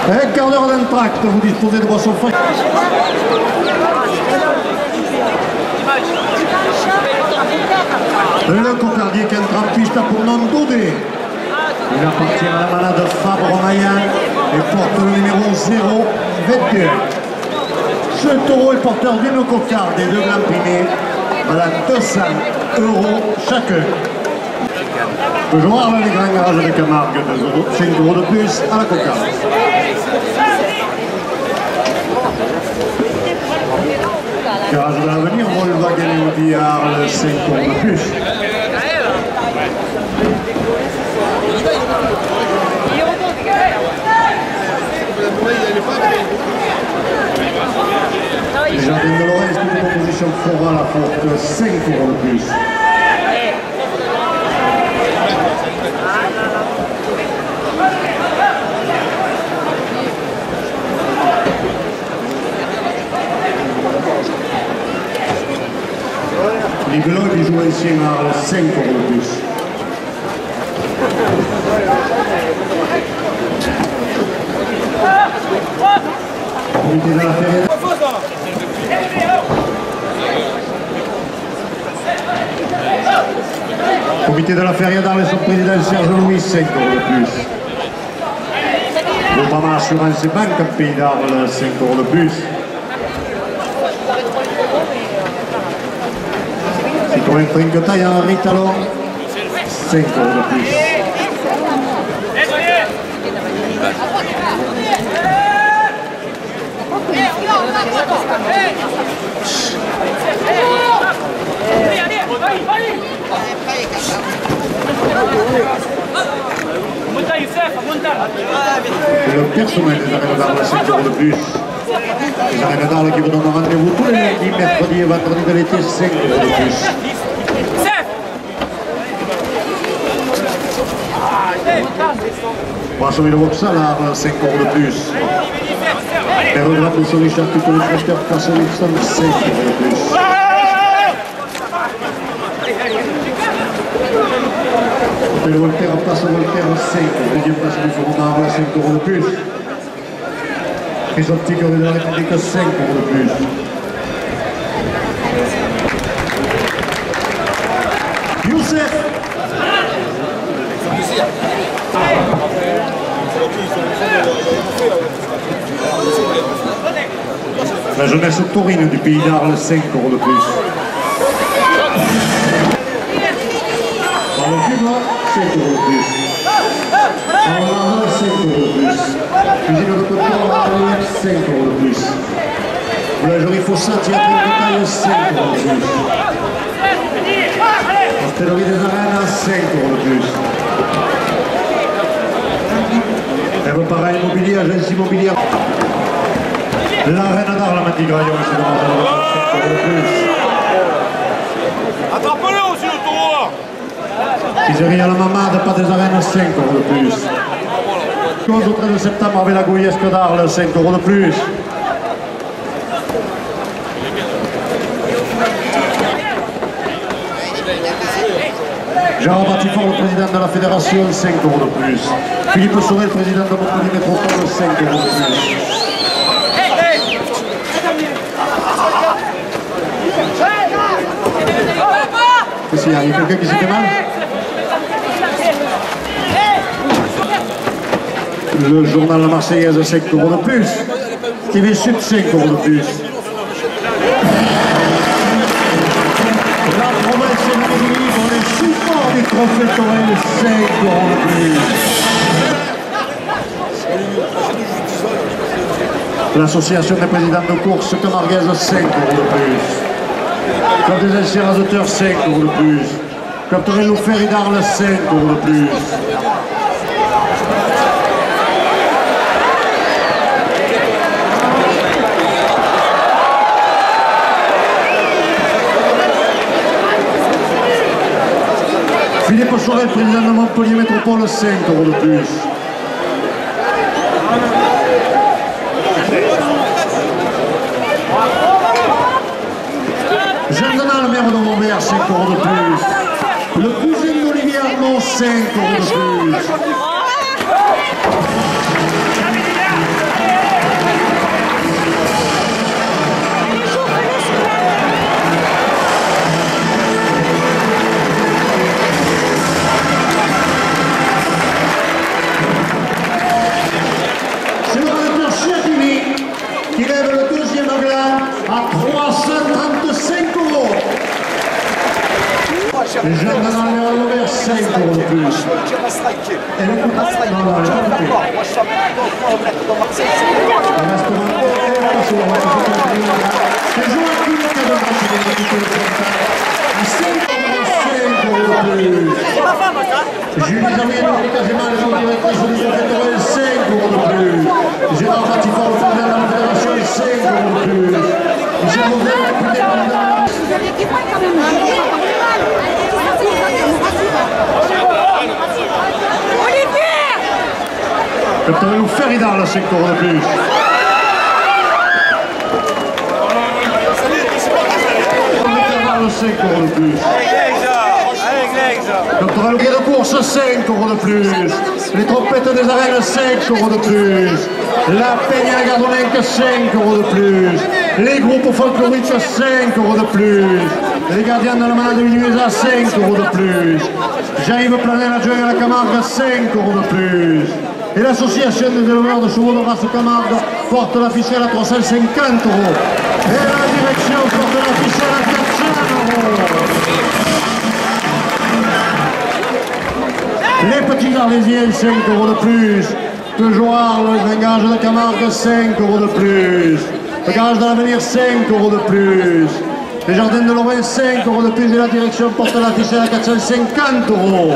D: Un quart d'heure d'entracte, vous disposez de boissons fraîches. Le cocardier qui entre en piste pour non Dodé. Il appartient à la malade Fabre Maillan et porte le numéro 022. Ce taureau est porteur d'une cocarde et de glampinés à 200 € chacun. Toujours à les grands garages de Camargue, 5 € de plus à la cocarde. Garage de l'avenir, on va gagner au billard 5 € de plus. Les jardins de Lorraine, c'est une proposition florale à porte 5 € de plus. Les Belons qui jouent anciens à 5 € de plus. Comité de la Feria. Comité de la Feria d'Arles, son président Serge Louis, 5 € de plus. Groupement Assurance et Banque, Pays d'Arles, 5 € de plus. Citroën Trinquetaille, Henri Talon, 5 € de plus. Et le personnel des arènes d'Arles, 5 € de plus. Les arènes d'Arles qui vous donnent rendez-vous tous les lundis, mercredis et vendredis de l'été, 5 € de plus. Poisson et le Vauxhall à 5 € de plus. Aérogramme sur les charcutes, les tracteurs, poisson et 5 € de plus. Hôtel Voltaire, place Voltaire, 5 €. Deuxième place du Forum d'Arles, 5 € de plus. Prise optique de la République, 5 € de plus. Youssef. La jeunesse taurine du Pays d'Arles, 5 € de plus. Dans le Cuba, 5 € de plus. Dans le Marin, 5 € de plus. Cuisine de Côte-d'Or, 5 € de plus. Boulangerie Fossati a taille 5 euros de plus. Hostellerie des Arènes à 5 euros de plus. Et pareil, immobilier, agence immobilière. L'Arène d'Arles, la Matigraillon, c'est de 5 euros de plus.
G: Attrape-le aussi le taureau.
D: Pizzeria La Mamade, pas des Arènes, 5 euros de plus. 11 au 13 septembre avec la Gouillesque d'Arles, 5 euros de plus. Gérard Batifort, le président de la fédération, 5 euros de plus. Philippe Sorel, le président de Montpellier Métropole, 5 euros de plus. Qu'est-ce qu'il y a? Il y a quelqu'un qui s'est fait mal? Le journal La Marseillaise, 5 euros de plus. TV Sud, 5 euros de plus. La province est libre, les supports du trophée Torel, 5 euros de plus. L'association des présidents de course camarguaise, 5 euros de plus. Club des anciens rasoteurs, 5 euros de plus. Club Torel Ferry d'Arles, 5 euros de plus. Philippe Sorel, président de Montpellier Métropole, 5 euros de plus. Jean Denal, maire de Montbert, 5 euros de plus. Le cousin d'Olivier Arnaud, 5 euros de plus. Qui lève le deuxième gland à 335 euros. Les jeunes dans l'envers, 5 euros de plus. Et le coup de c'est Joachim qui a donné à 5 euros de plus. Julie Zamiano, quasiment les gens directrices du Torel, 5 euros de plus. Gérard Batifort, le président de la fédération, 5 euros de plus. Michel Mauvet, le député candidat. Le Torel Ferry d'Arles, 5 euros de plus. Le 5 euros de plus. Le Torel de course, 5 euros de plus. Les trompettes des arènes, 5 euros de plus. La Peigne à la Gardonenque, 5 euros de plus. Les groupes folkloriques, 5 euros de plus. Les gardiens de la Manade de Vinuesa, 5 euros de plus. Jean-Yves Planel, adjoint à la Camargue, 5 euros de plus. Et l'association des éleveurs de chevaux de race Camargue porte la ficelle à 350 euros. Et la direction porte la ficelle à 400 euros. Les petits Arlésiens, 5 euros de plus. Toujours Arles, le garage de Camargue, 5 euros de plus. Le garage de l'Avenir, 5 euros de plus. Les jardins de Lorraine, 5 euros de plus. Et la direction porte la ficelle à 450 euros.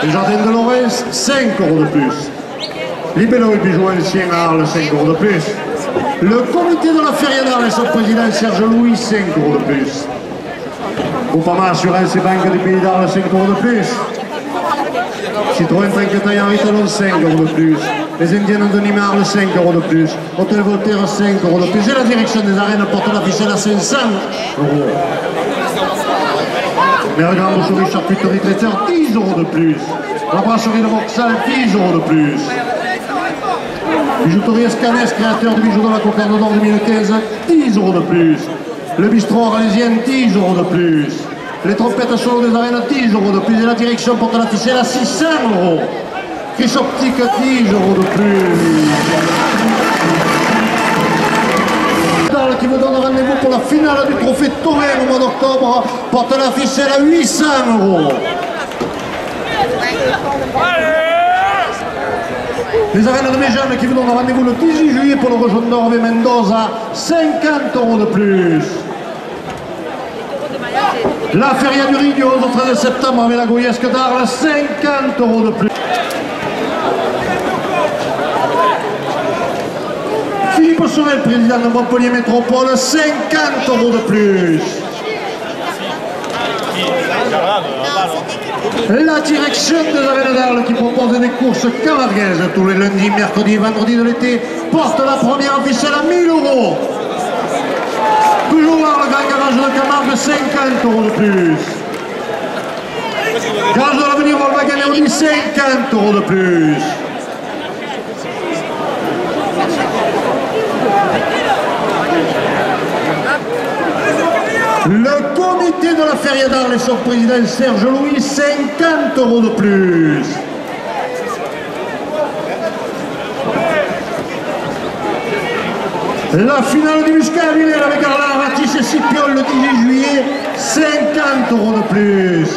D: Les jardins de Lorraine, 5 euros de plus. Libello et Bijou ancien à Arles, 5 euros de plus. Le comité de la Feria d'Arles, son président Serge Louis, 5 euros de plus. Groupama Assurance et Banque du Pays d'Arles, 5 euros de plus. Citroën Trinquetaille Henri Talon, 5 euros de plus. Les Indiennes de Nîmes, 5 euros de plus. Hôtel Voltaire, 5 euros de plus. Et la direction des arènes porte la ficelle à 500 euros. Mère Grand Boucherie Charcuterie Traiteur, 10 euros de plus. La brasserie de Vauxhall, 10 euros de plus. Bijouterie Escanès, créateur du bijou de la Cocarde d'Or 2015, 10 euros de plus. Le bistrot arlésien, 10 euros de plus. Les trompettes solo des arènes, 10 euros de plus. Et la direction porte la ficelle à 600 euros. Chris Optique, 10 euros de plus. Qui me donne rendez-vous pour la finale du trophée Torel au mois d'octobre porte la ficelle à 800 euros. Les arènes de mes jeunes qui vous donnent rendez-vous le 18 juillet pour le rejoindre d'Orbe Mendoza, 50 € de plus. La Feria du Rigno, le 13 septembre avec la Goyesque d'Arles, 50 € de plus. Philippe Sorel, président de Montpellier Métropole, 50 € de plus. La direction des arènes d'Arles qui propose des courses camarguaises tous les lundis, mercredis et vendredis de l'été porte la première officielle à 1000 €. Toujours là, le grand garage de Camargue, 50 € de plus. Garage de l'avenir Volkswagen Audi, 50 € de plus. Le comité de la Feria d'Arles et son président Serge Louis, 50 € de plus. La finale du Muscat à Villers avec Arlan Ratis et Scipion le 18 juillet, 50 € de plus.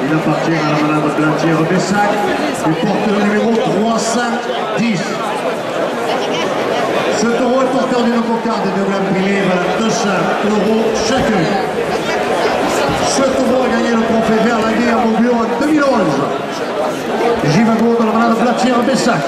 D: Il appartient à la Madame Blantière-Bessac et porte le numéro 310. Ce taureau est porteur d'une cocarde de blanc primé valant 200 € chacun. Ce taureau a gagné le trophée vert lagué à Maubuée en 2011. Givago de la Madame Blantière-Bessac.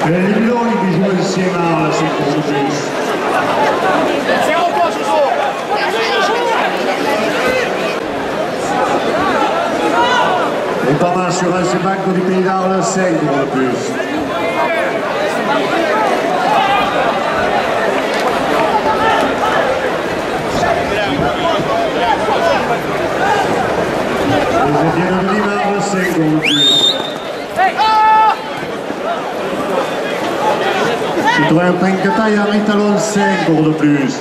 D: Les Miloni qui jouent insieme alla 5 € de plus. Et par l'assurance Banque du Pays d'Arles, 5 € de plus. Les Etienne de Limarle, 5 € de plus. Citroën Trinquetaille à Ritalon, 5 € de plus.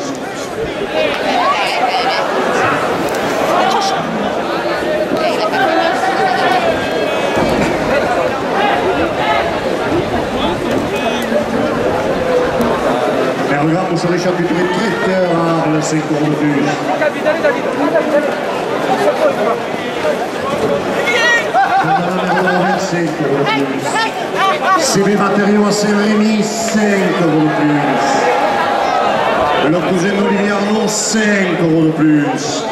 D: Bergamo sur les chapitres traiteurs à Arles, 5 € de plus. CB Matériaux à Saint-Rémy, 5 € de plus. Le cousin d'Olivier Arnaud, 5 € de plus.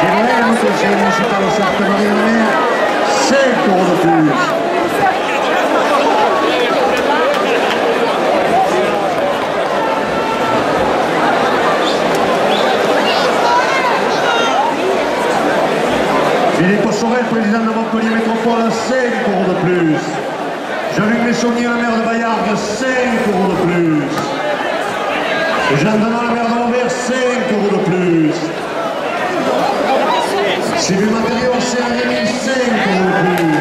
D: J'ai le conseil municipal au Sarthe-Marie-de-Mer, 5 euros de plus. Philippe Sorel, président de Montpellier Métropole, 5 euros de plus. Jean-Luc Messonnier, le maire de Bayargues, 5 euros de plus. Jean Donat, le maire de Vauvert, 5 euros de plus. Sylvie Matériaux, Saint-Rémy, 5 euros de plus.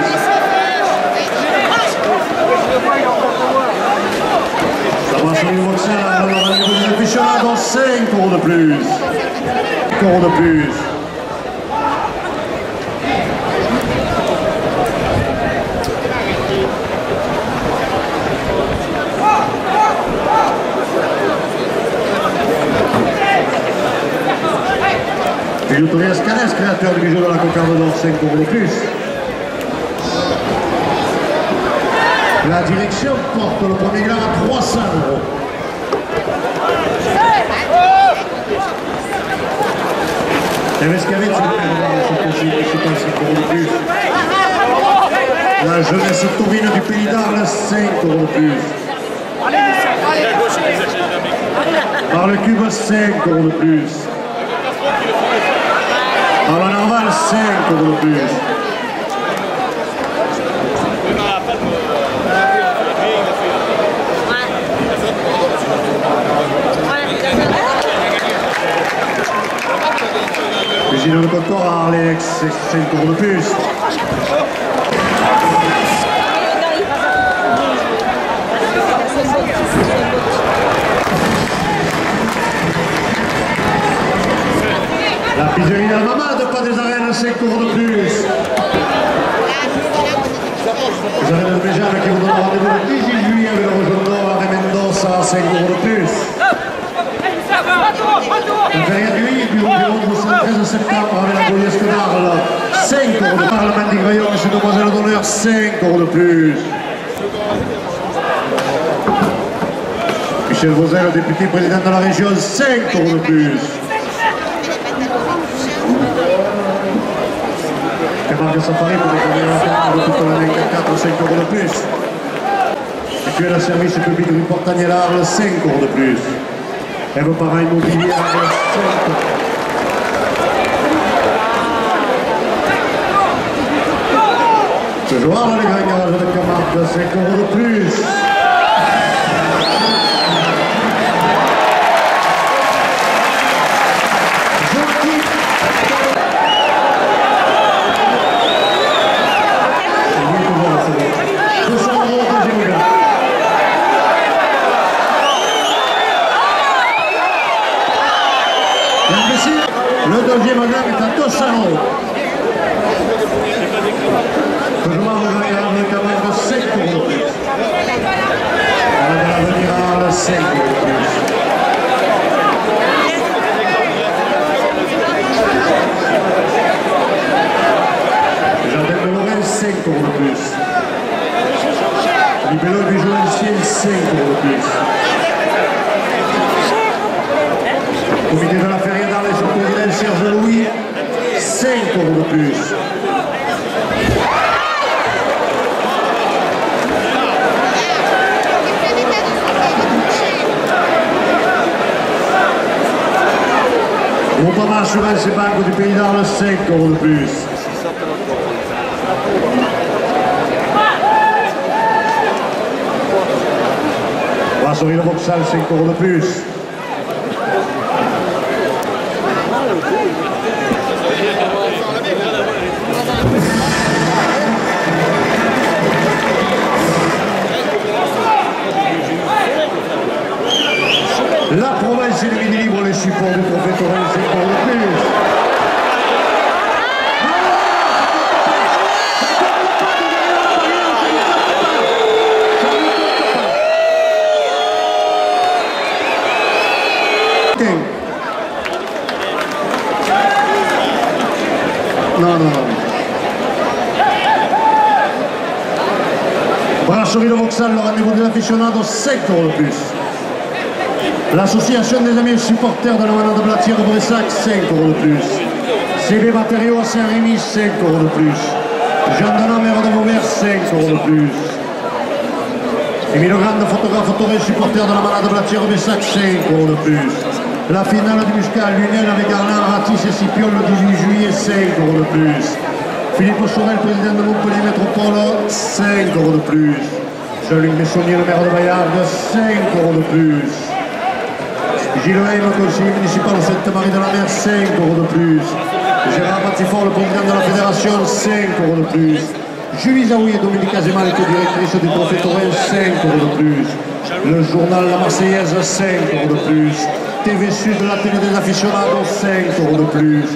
D: La brasserie de Vauxhall, le rendez-vous des aficionados, 5 euros de plus. 5 euros de plus. Bijouterie Escanes, créateur du bijou de la Cocarde d'Or, 5 euros de plus. La direction porte le premier gars à 300 euros. Et Vescavit, c'est pas 5 euros de plus. La jeunesse taurine du Pays d'Arles, 5 euros de plus. Par le cube, 5 euros de plus. Par la Narval, 5 euros de plus. Cuisine de Côte-Nord à Alex, 5 euros de plus. La pizzerie d'Almamade, pas des arènes, 5 euros de plus. Les arènes de Béjane qui vous donnent rendez-vous le 18 juillet avec le rejoint d'or à Mendoza, 5 euros de plus. La Feria du Huit, bureau du 13 septembre avec la Goliesque d'Arles, 5 euros de Parlement des Grayons et ses demoiselles d'honneur, 5 euros de plus. Michel Vauzel, député président de la région, 5 euros de plus. Marc Safari pour découvrir la de toute l'année 4, 5 euros de plus. Mutuelle à service public du Portagnel-Arles, 5 euros de plus. Eve Parra Immobilier, 5 euros. Ce joueur, les grands garages de Camargue, 5 euros de plus. Le deuxième gamme est à 200 euros. Le joueur de Gaillard de Camargue, 5 euros de plus. On va venir à 5 euros de plus. Jardin de Lorraine, 5 euros de plus. Libello du Joël, 5 euros de plus. Comité de la Feria d'Arles, son président Serge Louis, 5 euros de plus. Groupement Assurance et Banque du Pays d'Arles, 5 euros de plus. Brasserie de Vauxhall, 5 euros de plus. La province et le Midi Libre, les supports du prophète Aurel, 5 euros de plus. Non. Brasserie de Vauxhall, le rendez-vous des aficionados, 5 euros de plus. L'association des amis supporters de la Manade de Blatière de Bressac, 5 euros de plus. CB Matériaux à Saint-Rémy, 5 euros de plus. Jean Donat, maire de Vauvert, 5 € de plus. Emilio Grande, photographe autoré, supporter de la Malade Blatière-Bessac, 5 € de plus. La finale du Muscal, Lunel avec Arlan, Ratis et Scipion le 18 juillet, 5 € de plus. Philippe Sorel, président de Montpellier Métropole, 5 € de plus. Jean-Luc Messonnier, le maire de Bayarde, 5 € de plus. Gilles Heim, conseiller municipal de Sainte-Marie-de-la-Mer, 5 € de plus. Gérard Batifort, le président de la fédération, 5 € de plus. Julie Zaoui et Dominique Azémal, co-directrice du Trophée Touraine, 5 € de plus. Le journal La Marseillaise, 5 € de plus. TV Sud, la télé des aficionados, 5 € de plus.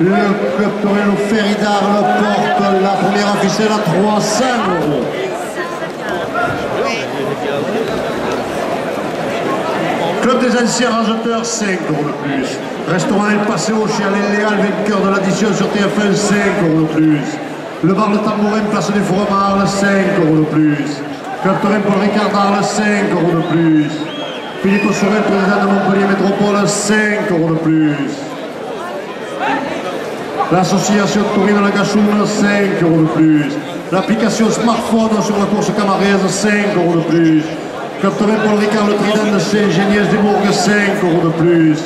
D: Le club Torino Ferry-d'Arles porte la première ficelle à 300 €. Club des anciens rajeteurs, 5 € de plus. Restaurant El Paseo chez Alain Léal, vainqueur de l'addition sur TF1, 5 € de plus. Le bar Le Tambourin, place des Fourrures à Arles, 5 € de plus. Club Torino Paul Ricard d'Arles, 5 € de plus. Philippe Sorel, président de Montpellier Métropole, 5 € de plus. L'association Torino La Gassoune, 5 € de plus. L'application smartphone sur la course camaraise, 5 € de plus. Club Torino Paul Ricard, le trident de Saint-Géniès-des-Bourgs, 5 € de plus.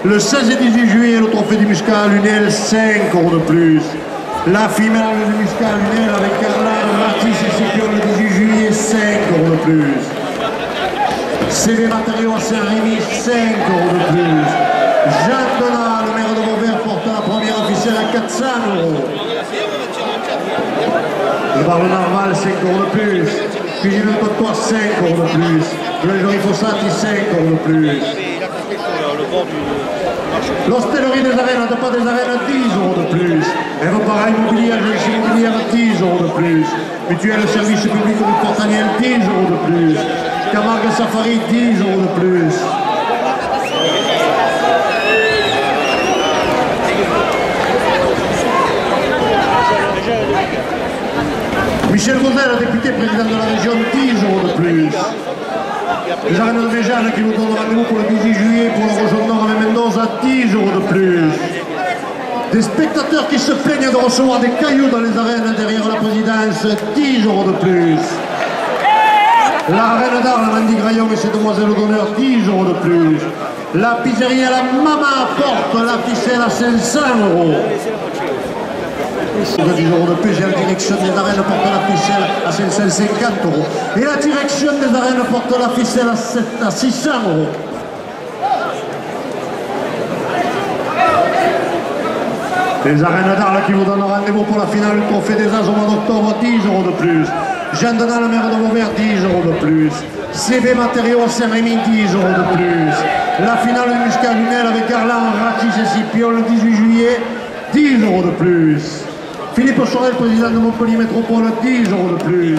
D: Le 16 et 18 juillet, le trophée du Muscat Lunel, 5 € de plus. La finale du Muscat Lunel avec Arlan, Ratis et Scipion le 18 juillet, 5 € de plus. CB Matériaux à Saint-Rémy, 5 € de plus. Jacques Donat, le maire de Vauvert, porte la première officielle à 400 €. Le bar Le Narval, 5 € de plus. Cuisine de Côtois, 5 € de plus. Boulangerie Fossati, 5 € de plus. L'hostellerie des arènes, de pas des arènes, 10 € de plus. Aéroport immobilier, agence immobilière, 10 € de plus. Mutuelle service public du Portaniel, 10 € de plus. Camargue Safari, 10 € de plus. Michel Gaudel, député président de la région, 10 € de plus. Les arènes de Béjane qui nous donnent rendez-vous pour le 18 juillet pour le rejoindre avec Mendoza, 10 € de plus. Des spectateurs qui se plaignent de recevoir des cailloux dans les arènes derrière la présidence, 10 € de plus. La reine d'Arles, Mandy Graillon et ses demoiselles d'honneur, 10 € de plus. La pizzeria La Mama porte la ficelle à 500 €. 10 € de plus, et la direction des arènes porte la ficelle à 550 €. Et la direction des arènes porte la ficelle à 600 €. Les arènes d'Arles qui vous donnent rendez-vous pour la finale du Trophée des As au mois d'octobre, 10 € de plus. Jean Donat, le maire de Vauvert, 10 € de plus. CB Matériaux à Saint-Rémy, 10 € de plus. La finale du Muscat Lunel avec Arlan, Ratis et Scipion le 18 juillet, 10 € de plus. Philippe Sorel, président de Montpellier Métropole, 10 € de plus.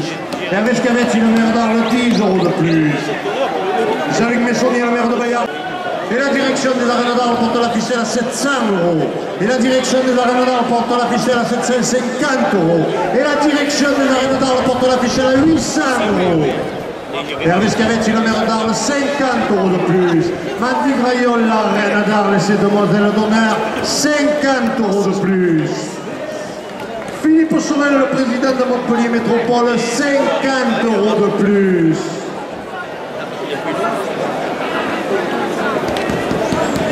D: Hervé Scavetti, le maire d'Arles, 10 € de plus. Jean-Luc Messonnier, le maire de Bayard. Et la direction des arènes d'Arles porte la ficelle à 700 €. Et la direction des arènes d'Arles porte la ficelle à 750 €. Et la direction des arènes d'Arles porte la ficelle à 800 €. Hervé Scavetti, le maire d'Arles, 50 € de plus. Mandy Graillon, la reine d'Arles et ses demoiselles d'honneur, 50 € de plus. Philippe Sorel, le président de Montpellier Métropole, 50 € de plus.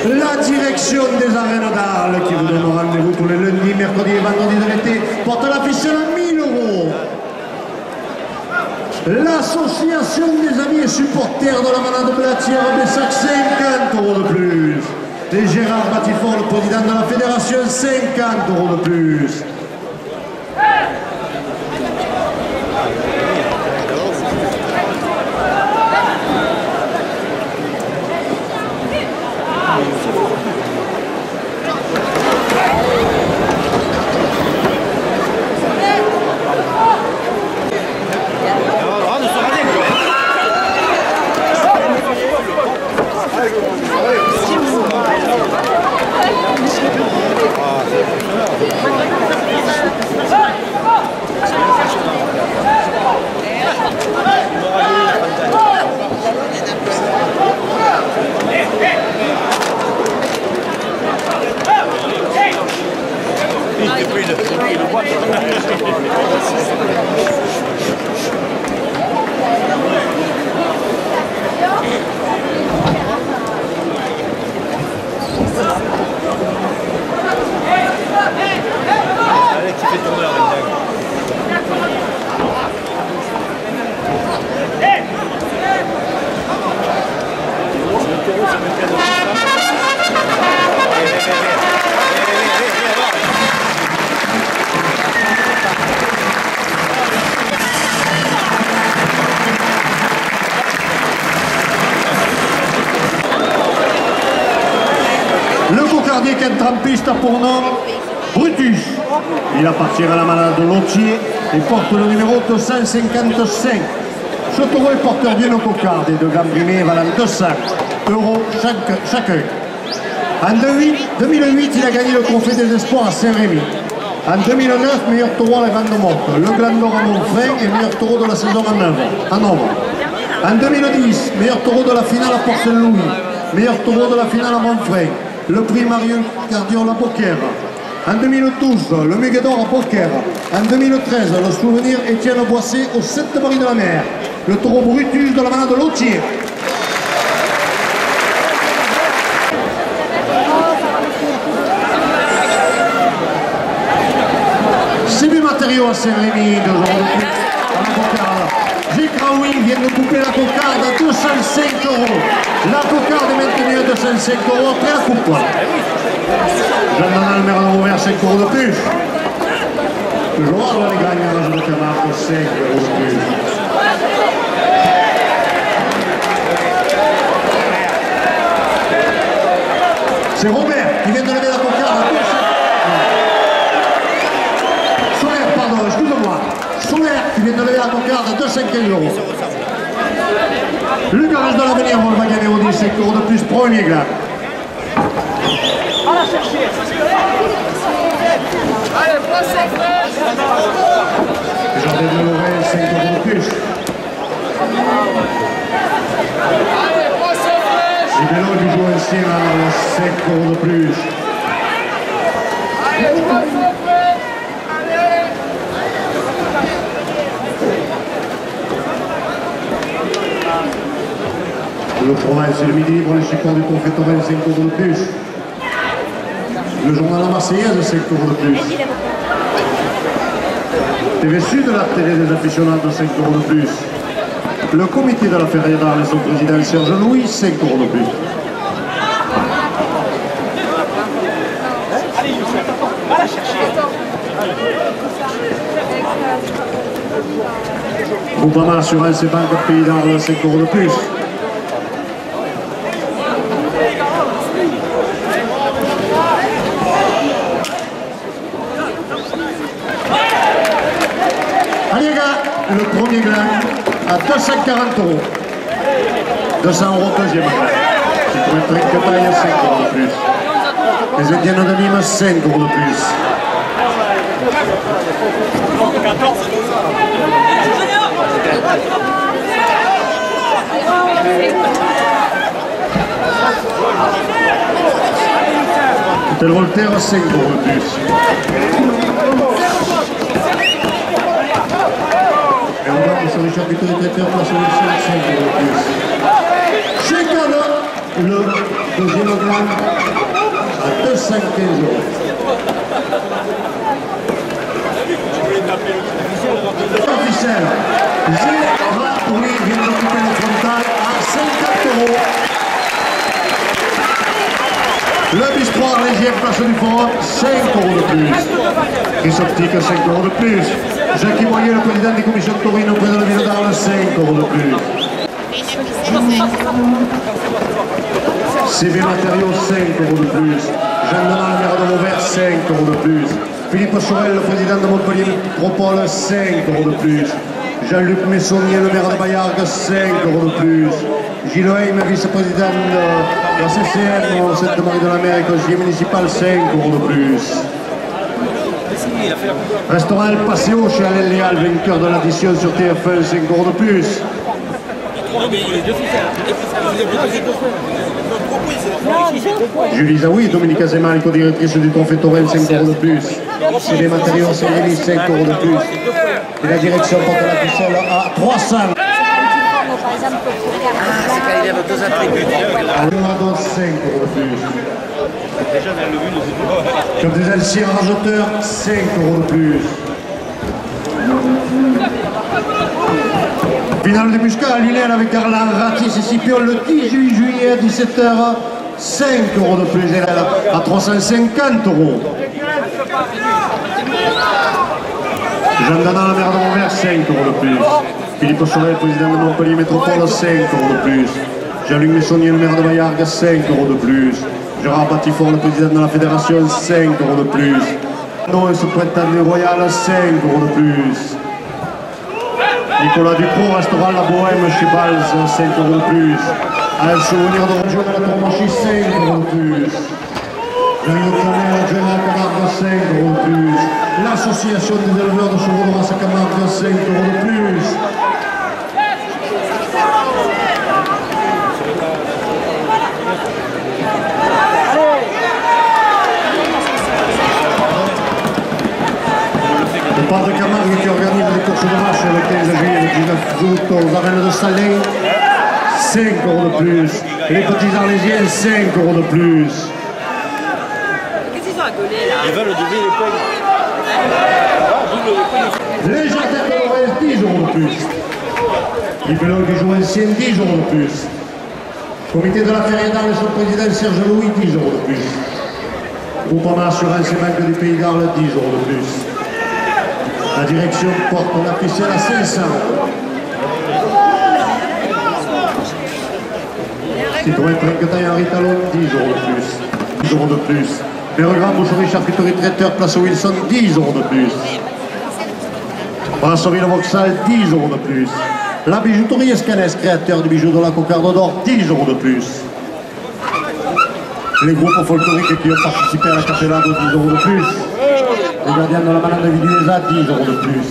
D: La direction des arènes d'Arles, qui vous donne rendez-vous tous les lundis, mercredis et vendredis de l'été, porte la ficelle à 1000 €. L'association des amis et supporters de la Malade Blatière-Bessac, 50 € de plus. Et Gérard Batifort, le président de la fédération, 50 € de plus.
G: Il est pris le bois.
D: Cocardier qui entre en piste pour nom Brutus. Il appartient à la malade de Lotier et porte le numéro 255. Ce taureau est porteur d'une cocarde et de gambrimés valant 200 € chacun. En 2008, il a gagné le trophée des espoirs à Saint-Rémy. En 2009, meilleur taureau à la Grande Motte, le Gland d'Or à Montfrin et meilleur taureau de la saison en Novre. En 2010, meilleur taureau de la finale à Port-Saint-Louis, meilleur taureau de la finale à Montfrin, le prix Marion Cardiol à Beaucaire. En 2012, le Mégador à Beaucaire. En 2013, le souvenir Étienne Boissé au Sainte-Marie de la Mer. Le taureau Brutus de la manade de Lotier. CB Matériaux à Saint-Rémy, 2 € de plus à la cocarde. G. Craoui vient de couper la cocarde à 205 €. La cocarde est maintenue à 205 € après la coupe. Jean-Donald, le maire de Vauvert, 5 € de plus. Toujours dans les gagnants de Camargue, 5 € de plus. C'est Robert qui vient de lever la cocarde à 200. Solaire, pardon, excuse-moi. Solaire qui vient de lever la cocarde à 215 €. Le garage de l'avenir, on va gagner au 10, 5 € de plus, premier gars.
F: On la chercher.
E: Allez, poisson frais.
D: Jardin de Lorraine, 5 € de plus.
E: Allez, poisson frais.
D: Gibello du Jouancien à 5 € de plus.
E: Allez, poisson frais. Allez.
D: Le Provence et le Midi pour les supports du Confétorin, 5 € de plus. Le journal La Marseillaise, 5 € de plus. TV Sud, la télé des aficionados, 5 € de plus. Le comité de la Ferriera et son président Serge Louis, 5 € de plus.
F: Allez, Youssef, va la chercher.
D: Groupama Assurance et Banque Pays d'Arles, 5 € de plus. Allez les gars, le premier gland à 240 €. 200 € deuxième. C'est pour être très taille, 5 € de plus. Les Indiennes de Nîmes, 5 € de plus. Hôtel Voltaire, 5 € de plus. Et on va sur les chapiteaux des traiteurs, place au 5 € de plus. Chez Cana, le deuxième gland à 215 €. Officiel, Gérard Poury vient d'occuper le frontal à 50 €. Le bistrot arlésien, place du Forum, 5 € de plus. Chrysoptique, 5 € de plus. Jacques Moyer, le président des commissions de Taurine auprès de la ville d'Arles, 5 € de plus. CB Matériaux, 5 € de plus. Jean-Donald, le maire de Vauvert, 5 € de plus. Philippe Sorel, le président de Montpellier Métropole, 5 € de plus. Jean-Luc Messonnier, le maire de Bayargues, 5 € de plus. Gilles Heim, vice-président de la CCM, Sainte-Marie de la Mer et conseiller municipal, 5 € de plus. Restaurant El Paseo chez Alain Léal, vainqueur de l'addition sur TF1, 5 € de plus. Julie Zaoui, Dominique Azéman, co-directrice du Confétorin, 5 € de plus. C'est des matériaux, c'est Rémi, 5 € de plus. Et la direction porte la ficelle à 300.
G: C'est quand il y a 2 attributs.
D: Donc 5 € de plus. Comme des anciens rajouteurs, 5 € de plus. Finale de Muscat à Lillel avec Arlan Ratis et Scipion le 18 juillet à 17 h, 5 € de plus. Elle à 350 €. Jean-Donald, le maire de Vauvert, 5 € de plus. Philippe Sorel, président de Montpellier Métropole, 5 € de plus. Jean-Luc Messonnier, le maire de Bayargues, 5 € de plus. Gérard Batifort, le président de la fédération, 5 € de plus. Non, ce printemps royal, 5 € de plus. Nicolas Dupont, restaurant La Bohème chez Balz, 5 € de plus. Un souvenir de région de la Tourmachie, 5 € de plus. Jean-Yves Camer, adjoint à Camargue, 5 € de plus. L'association des éleveurs de chevaux de race à Camargue, 5 € de plus. Le Padre Camargue qui organise les courses de vaches le 15 juillet, le 19 août aux arènes de Salé, 5 € de plus. Les petits Arlésiens, 5 € de plus.
G: Qu'est-ce qu'ils ont à gueuler là?
F: Ils veulent doubler les points.
D: Les jardins de Lorraine, 10 € de plus. Les Bellocs du Jouancien, 10 € de plus. Comité de la Feria d'Arles et son président Serge Louis, 10 € de plus. Groupement Assurance et Banque du Pays d'Arles, 10 € de plus. La direction porte la ficelle à 500 €. Citroën Trinquetaille Henri Talon, 10 € de plus. 10 € de plus. Bergrand, boucherie, charcuterie, traiteur, place Wilson, 10 € de plus. Brasserie Le Vauxhall, 10 € de plus. La bijouterie Escanès, créateur du bijou de la Cocarde d'Or, 10 € de plus. Les groupes folkloriques qui ont participé à la capellade, 10 € de plus. Les gardiens de la malade de Viduesa, 10 € de plus.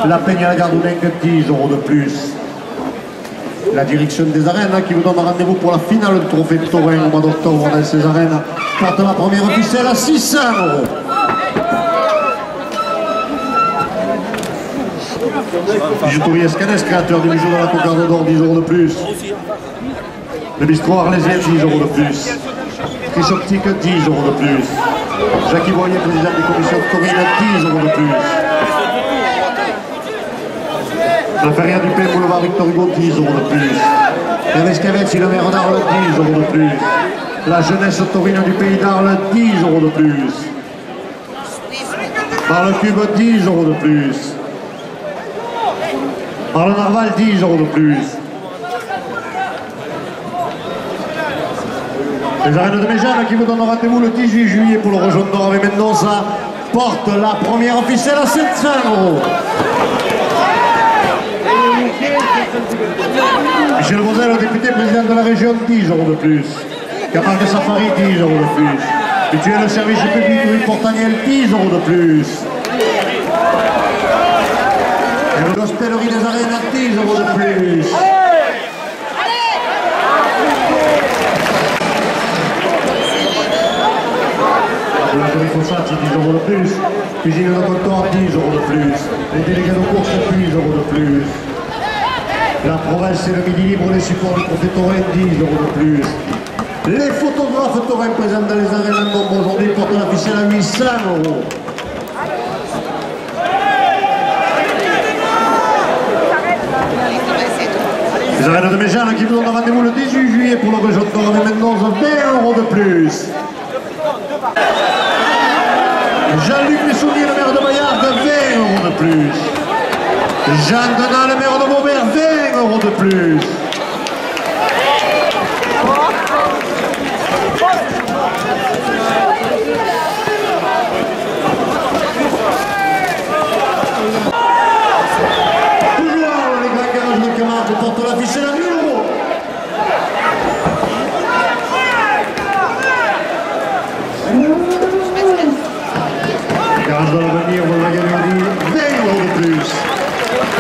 D: La Peigne à la Gardouningue, 10 € de plus. La direction des arènes qui vous donne rendez-vous pour la finale du trophée de Taurin au mois d'octobre dans ces arènes porte la première ficelle à 600 €. Bijouterie Escanès, créateur du bijou de la Cocarde d'Or, 10 € de plus. Le bistrot Arlésien, 10 € de plus. Chris Optique, 10 € de plus. Jacques Boyer, président des commissions de Taurine, 10 € de plus. La Feria du Pays, boulevard Victor Hugo, 10 € de plus. Hervé Scavetti, le maire d'Arles, 10 € de plus. La jeunesse taurine du Pays d'Arles, 10 € de plus. Par le Cube, 10 € de plus. Par le Narval, 10 € de plus. Les arènes de Méjane qui vous donnent rendez-vous le 18 juillet pour le rejoindre d'Or avec Mendoza porte la première ficelle à 700 €. Michel Rosel, le député président de la région, 10 € de plus. Camargue Safari, 10 € de plus. Mutuel le service public Louis Portaniel, 10 € de plus. Et l'hostellerie des arènes, 10 € de plus. La Fossati, 10 € de plus. Cuisine de comptoir, 10 € de plus. Les délégués de course, 10 € de plus. La province et le Midi Libre, les supports du trophée Taurin, 10 € de plus. Les photographes taurins présents dans les arènes en nombre aujourd'hui portent la ficelle à 800 €. Les arènes de Méjane qui vous donnent rendez-vous le 18 juillet pour le rejoindre d'Or avec Mendoza, 20 € de plus. Jean-Luc Messonnier, le maire de Bayargues, 20 € de plus. Jean Denat, le maire de Maubert, 20 € de plus. Toujours les grands garages de Camargue portent la ficelle à 1000 €. Garage de l'avenir, on va gagner 20 € de plus.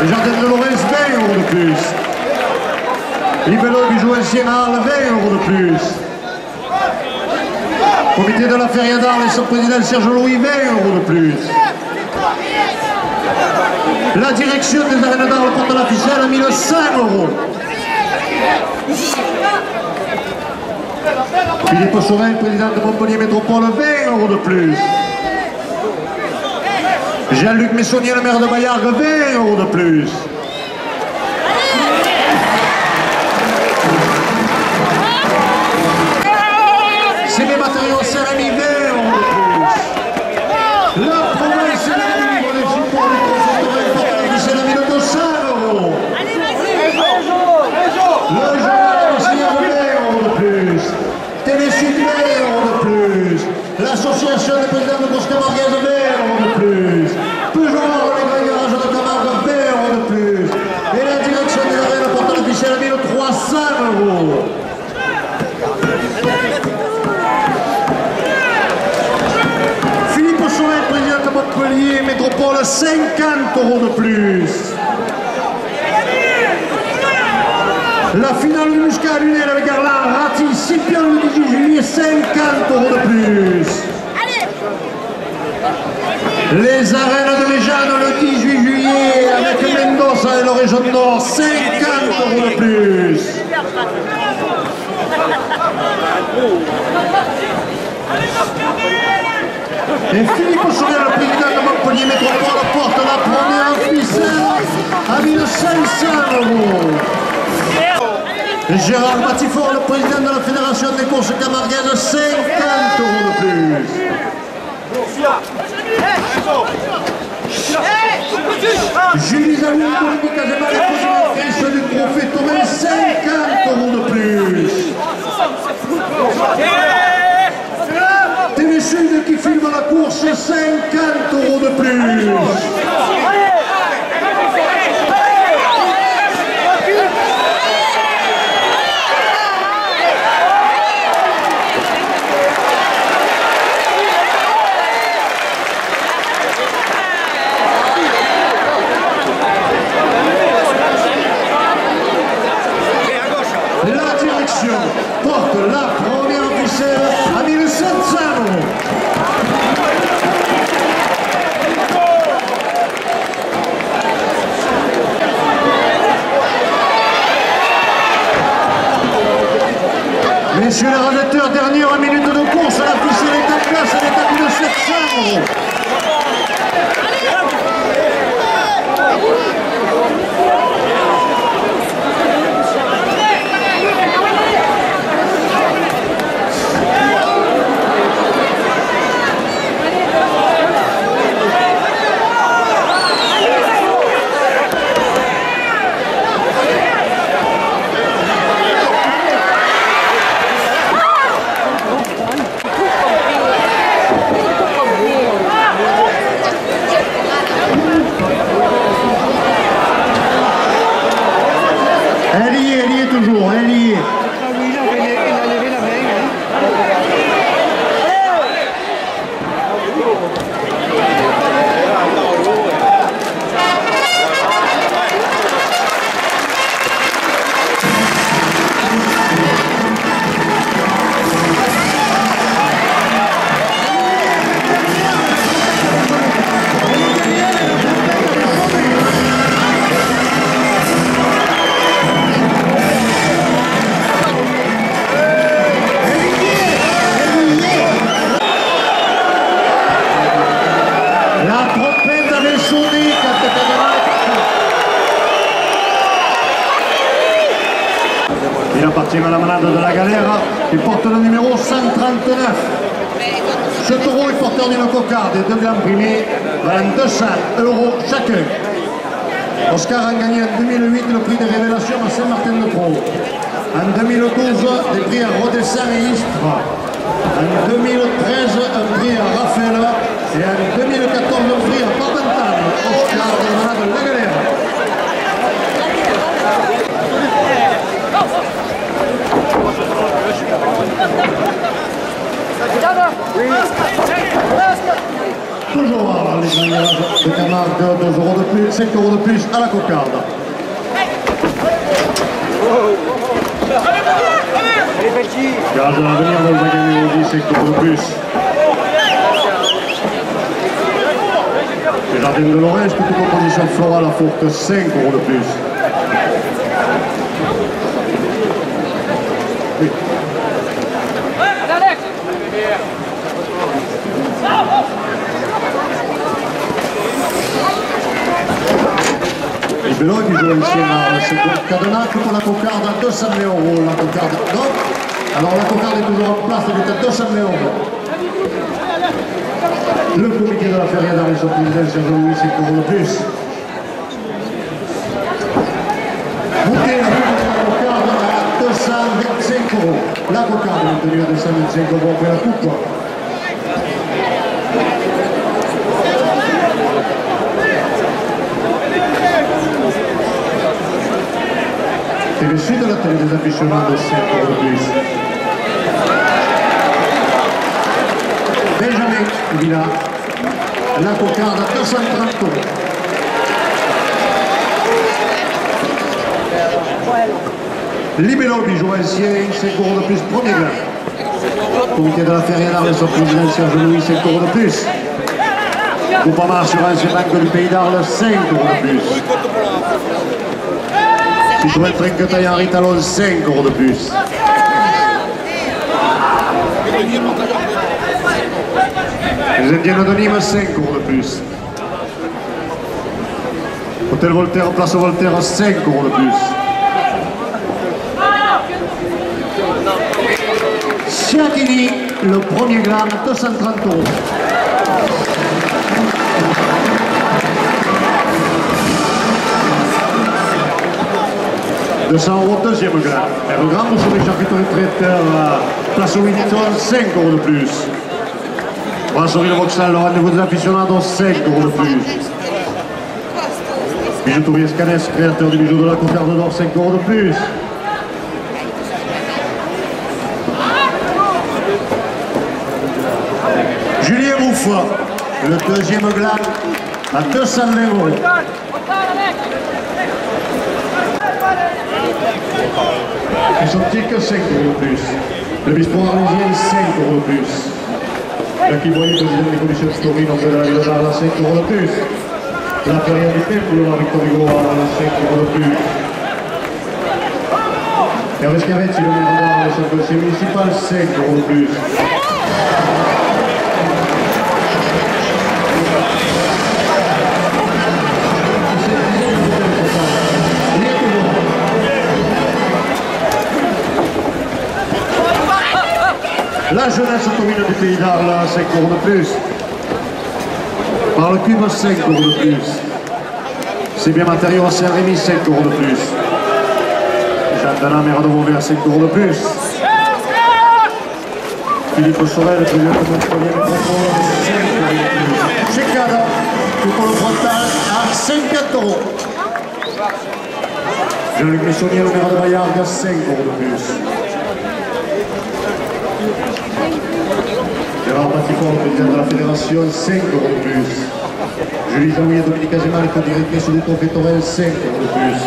D: Les jardins de Lorraine, 20 € de plus. Les Bellocs du Jouancien à Arles, 20 € de plus. Comité de la Feria d'Arles et son président Serge Louis, 20 € de plus. La direction des arènes d'Arles porte la ficelle à 1100 €. Philippe Saurin, président de Montpellier Métropole, 20 € de plus. Jean-Luc Messonnier, le maire de Bayargues, 20 € de plus. C'est les matériaux céramiques, 20 € de plus. La province et la libre des supports du trophée Taurin portent la ficelle à 1200 €. Le journal aussi, 20 € de plus. Télécite, 20 € de plus. l'association des présidents de Course Camarguaise, 20 € de plus. Peugeot, les grands garages de Camargue, 20 € de plus. Et la direction des arènes portant l'officiel a mis 300 €. Philippe Sauvet, président de Montpellier Métropole, 50 € de plus. La finale du Muscat Lunel avec Arlan Ratti, Scipion le 18 juillet, 50 € de plus. Les arènes de Méjane le 18 juillet avec Mendoza et la région Nord, 50 € de plus. Et Philippe Sauvet, le président de Montpellier Métropole, porte la première ficelle à 1500 €. Et Gérard Matifort, le président de la Fédération des courses camarguaises, 50 € de plus. Julie Zawi, Dominique Azema, les co-directrices du trophée Thomas, 50 € de plus. TV Sud qui filme la course, 50 € de plus. Porte la première ficelle à 1700 €. Messieurs les rajetteurs, dernière minute de course, la ficelle est en place, elle est à 1700 €. Elle y est toujours, elle y est. Il appartient à la malade de la galère qui porte le numéro 139. Ce taureau est porteur d'une cocarde et de glands primés valant 200 € chacun. Oscar a gagné en 2008 le prix des révélations à Saint-Martin-de-Croix. En 2012, des prix à Rodessin et Istres. En 2013, un prix à Raphaël. Et en 2014, un prix à Parmentane. Oscar de la malade de la galère. Toujours les gagnages de Camargue, 2 € de plus, 5 € de plus à la cocarde. Gage à l'avenir, on va gagner aussi 5 € de plus. Les jardins de l'Orège, toute composition florale à forte, 5 € de plus. Oui. Et Bello qui joue ici c'est Cadenac pour la cocarde à 200 000 €. La cocarde, non. Alors la cocarde est toujours en place, elle est à 200 000 €. Le comité de la feria d'Arles au président Jean-Louis, 5 € de plus. Bouquet, la cocarde à 225 €. La cocarde est tenue à 225 € après la coupe. TV Sud de la télé des aficionados, 5 euros de plus. Benjamin Villa, la cocarde à 230 euros. Libello bijou ancien, 5 euros de plus, premier grain. Comité de la Feria d'Arles, son président Serge Louis, 5 euros de plus. Groupama Assurance et Banque du Pays d'Arles, 5 euros de plus. Citroën Trinquetaille Henri Talon, 5 euros de plus. Les Indiens anonymes, 5 euros de plus. Hôtel Voltaire, Place Voltaire, 5 euros de plus. Chiatini, le premier gramme, 230 euros. €200, deuxième gramme. Et le gramme sur les charcuteries traiteurs, Place Winton, 5 euros de plus. Brasserie Le Vauxhall, le rendez-vous des aficionados, 5 euros de plus. Bijouterie Escanès, créateur du bijou de la cocarde d'or, 5 euros de plus. Julien Bouffa, le deuxième gland, à 220 euros. Exotique, 5 euros de plus. Le bistrot arlésien, 5 euros de plus. Jacques Boyer, président des commissions de Story, donc de la ville de Arles, 5 euros de plus. La Feria du Temple, la Victor Hugo, à 5 euros de plus. Hervé Scavetti, le maire d'Arles, son conseiller municipal, 5 euros de plus. La jeunesse commune du Pays d'Arles, 5 euros de plus. Par le cube, 5 euros de plus. C'est bien matériaux à Saint-Rémy, 5 euros de plus. Jean Dana, maire de Vauvert, 5 euros de plus. Philippe Sorel, le président de Montpellier, 5 euros de plus. Chez Cada, tout pour le frontal, à 50 euros. Jean-Luc Messonnier, le maire de Bayargues, 5 euros de plus. Gérard Batifort, le président de la fédération, 5 euros de plus. Julie Jaouy et Dominique Azémal, co-directrice du Trophée Torel, 5 euros de plus.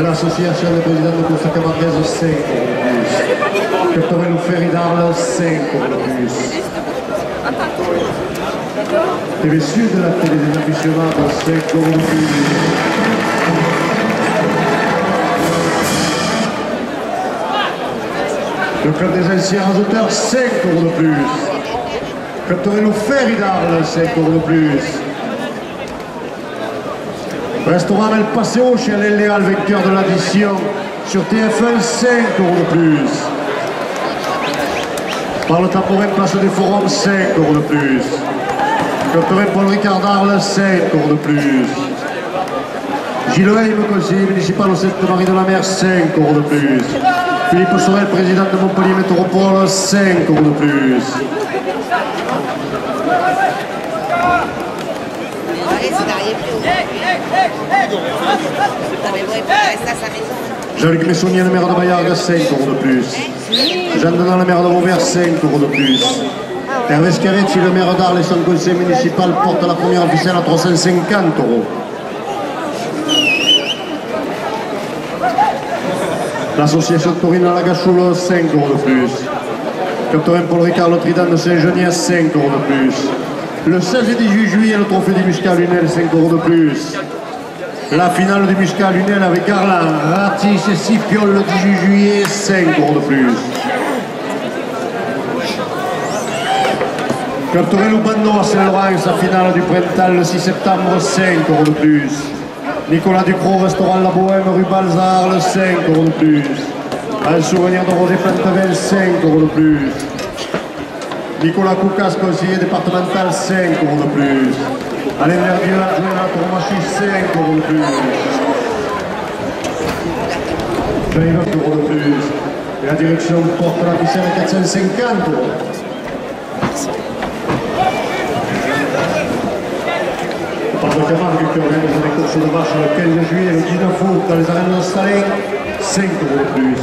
D: L'association des présidents de course camarguaise, 5 euros de plus. Captorel Ferry d'Arles, 5 euros de plus. TV Sud de la télé des aficionados, 5 euros de plus. Le club des anciens rajouteurs, 5 euros de plus. Captorel Ferry d'Arles, 5 euros de plus. Restaurant El Paseo chez Alain Léal, vainqueur de l'addition sur TF1, 5 euros de plus. Par le Temporin, place des Forums, 5 euros de plus. Captorel Paul Ricard d'Arles, 5 euros de plus. Gilles Heim, conseiller municipal au Sainte-Marie de la Mer, 5 euros de plus. Philippe Sorel, président de Montpellier Métropole, 5 euros de plus. Jean-Luc Messonnier, le maire de Bayargues, 5 euros de plus. Jean Denan, le maire de Vauvert, 5 euros de plus. Hervé Scavetti, le maire d'Arles et son conseil municipal porte la première officielle à 350 euros. L'association Taurine à la Gachoule, 5 euros de plus. Captorin Paul Ricard, le Trident de Saint-Geniès, 5 euros de plus. Le 16 et 18 juillet, le trophée du Muscat Lunel, 5 euros de plus. La finale du Muscat Lunel avec Garland, Ratis et Sipiol le 18 juillet, 5 euros de plus. Captorin Loubando à Saint-Laurent, sa finale du printemps le 6 septembre, 5 euros de plus. Nicolas Ducrot, restaurant La Bohème, rue Balzar, le 5 euros de plus. Un souvenir de Roger Plantevel, 5 euros de plus. Nicolas Koukas, conseiller départemental, 5 euros de plus. Alain Verdieu, adjoint à la Tourmachie, 5 euros de plus. Jean-Yves euros de plus. Et la direction porte la ficelle à 450 euros. Par le Camargue qui organise les courses de marche le 15 juillet et le 19 août dans les arènes de Stalin, 5 € de plus.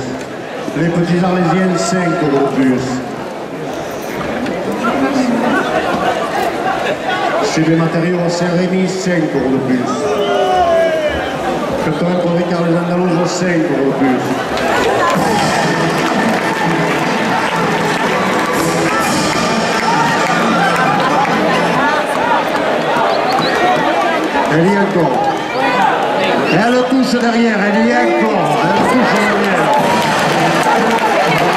D: Les petits Arlésiens, 5 € de plus. Chez les matériaux à Saint-Rémy, 5 € de plus. 80 pour Ricard les Andalouses, 5 € de plus. Elle y est encore. Elle touche derrière, elle y est encore. Elle touche derrière.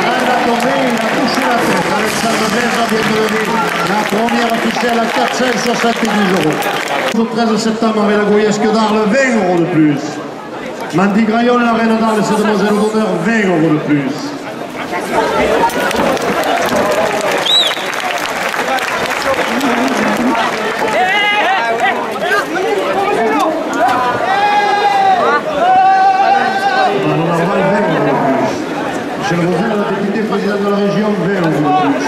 D: Elle a tombé, il a touché la tête. Alexandre Verge vient de lever la première ficelle à 470 €. Le 13 septembre avec la Goyesque d'Arles, 20 € de plus. Mandy Graillon, la reine d'Arles, c'est demoiselle d'honneur, 20 € de plus. Michel Rosel, le député président de la région, 20 € de plus.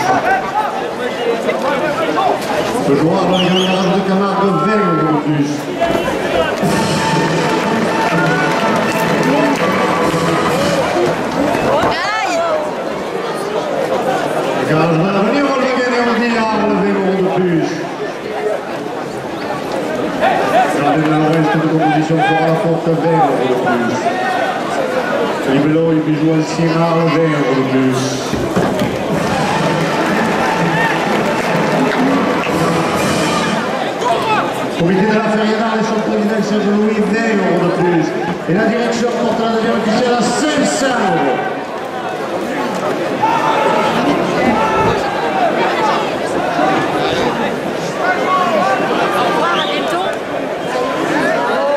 D: Le joueur de la Grande Garage de Camargue, 20 € de plus. Le garage de l'avenir, on va gagner au diable, 20 € de plus. Jardin de la reste de composition pour la porte, 20 € de plus. Libello, il joue ancien Arles, 20 € de plus. Comité de la Feria d'Arles et son président Serge Louis, 20 € de plus. Et la direction porte la deuxième officielle à 500 €.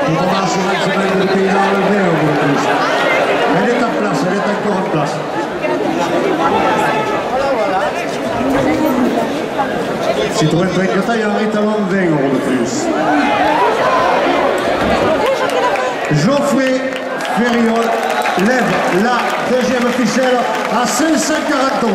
D: Qui commence la semaine de pays d'Arles, 20 € de plus. Elle est en place, elle est encore en place. Citroën Toyota, il y a un rétalon 20 € de plus. Geoffrey Ferriol lève la deuxième ficelle à 540 €.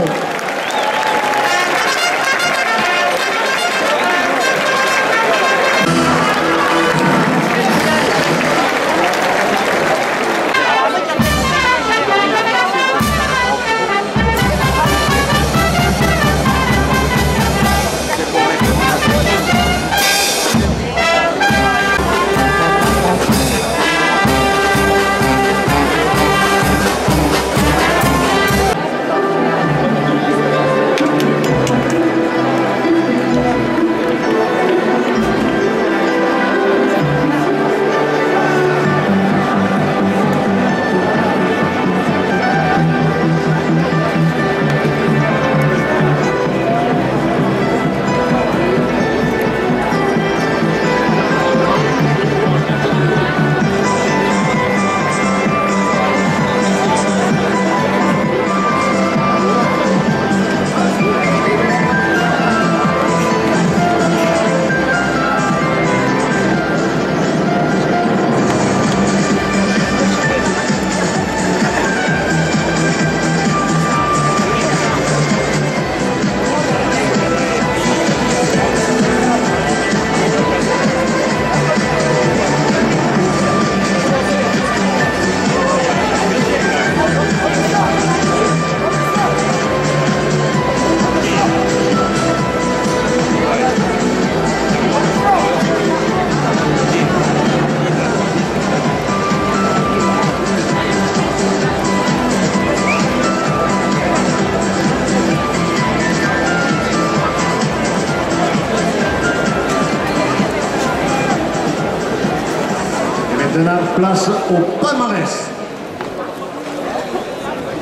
D: Maintenant, place au palmarès.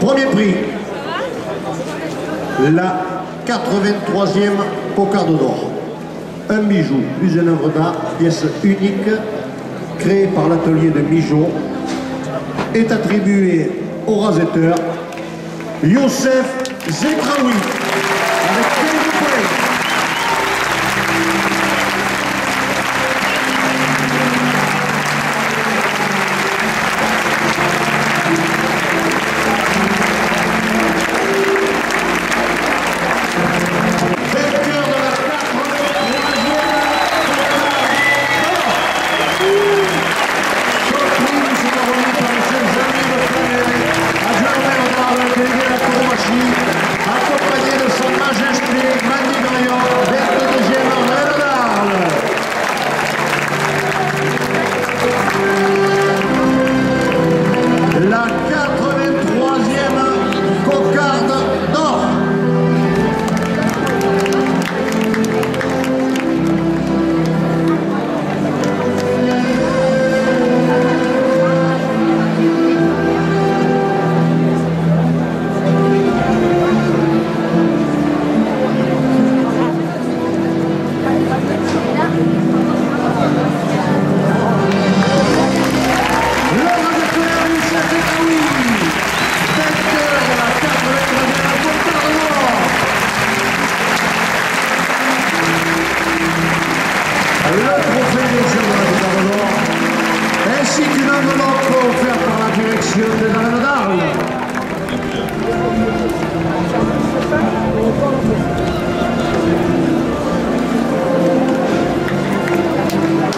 D: Premier prix, la 83e cocarde d'or. Un bijou, plus une œuvre d'art, pièce unique, créée par l'atelier de Mijo, est attribué au rasetteur Youssef Zekraoui, avec 15 points. compétition des arènes d'Arles.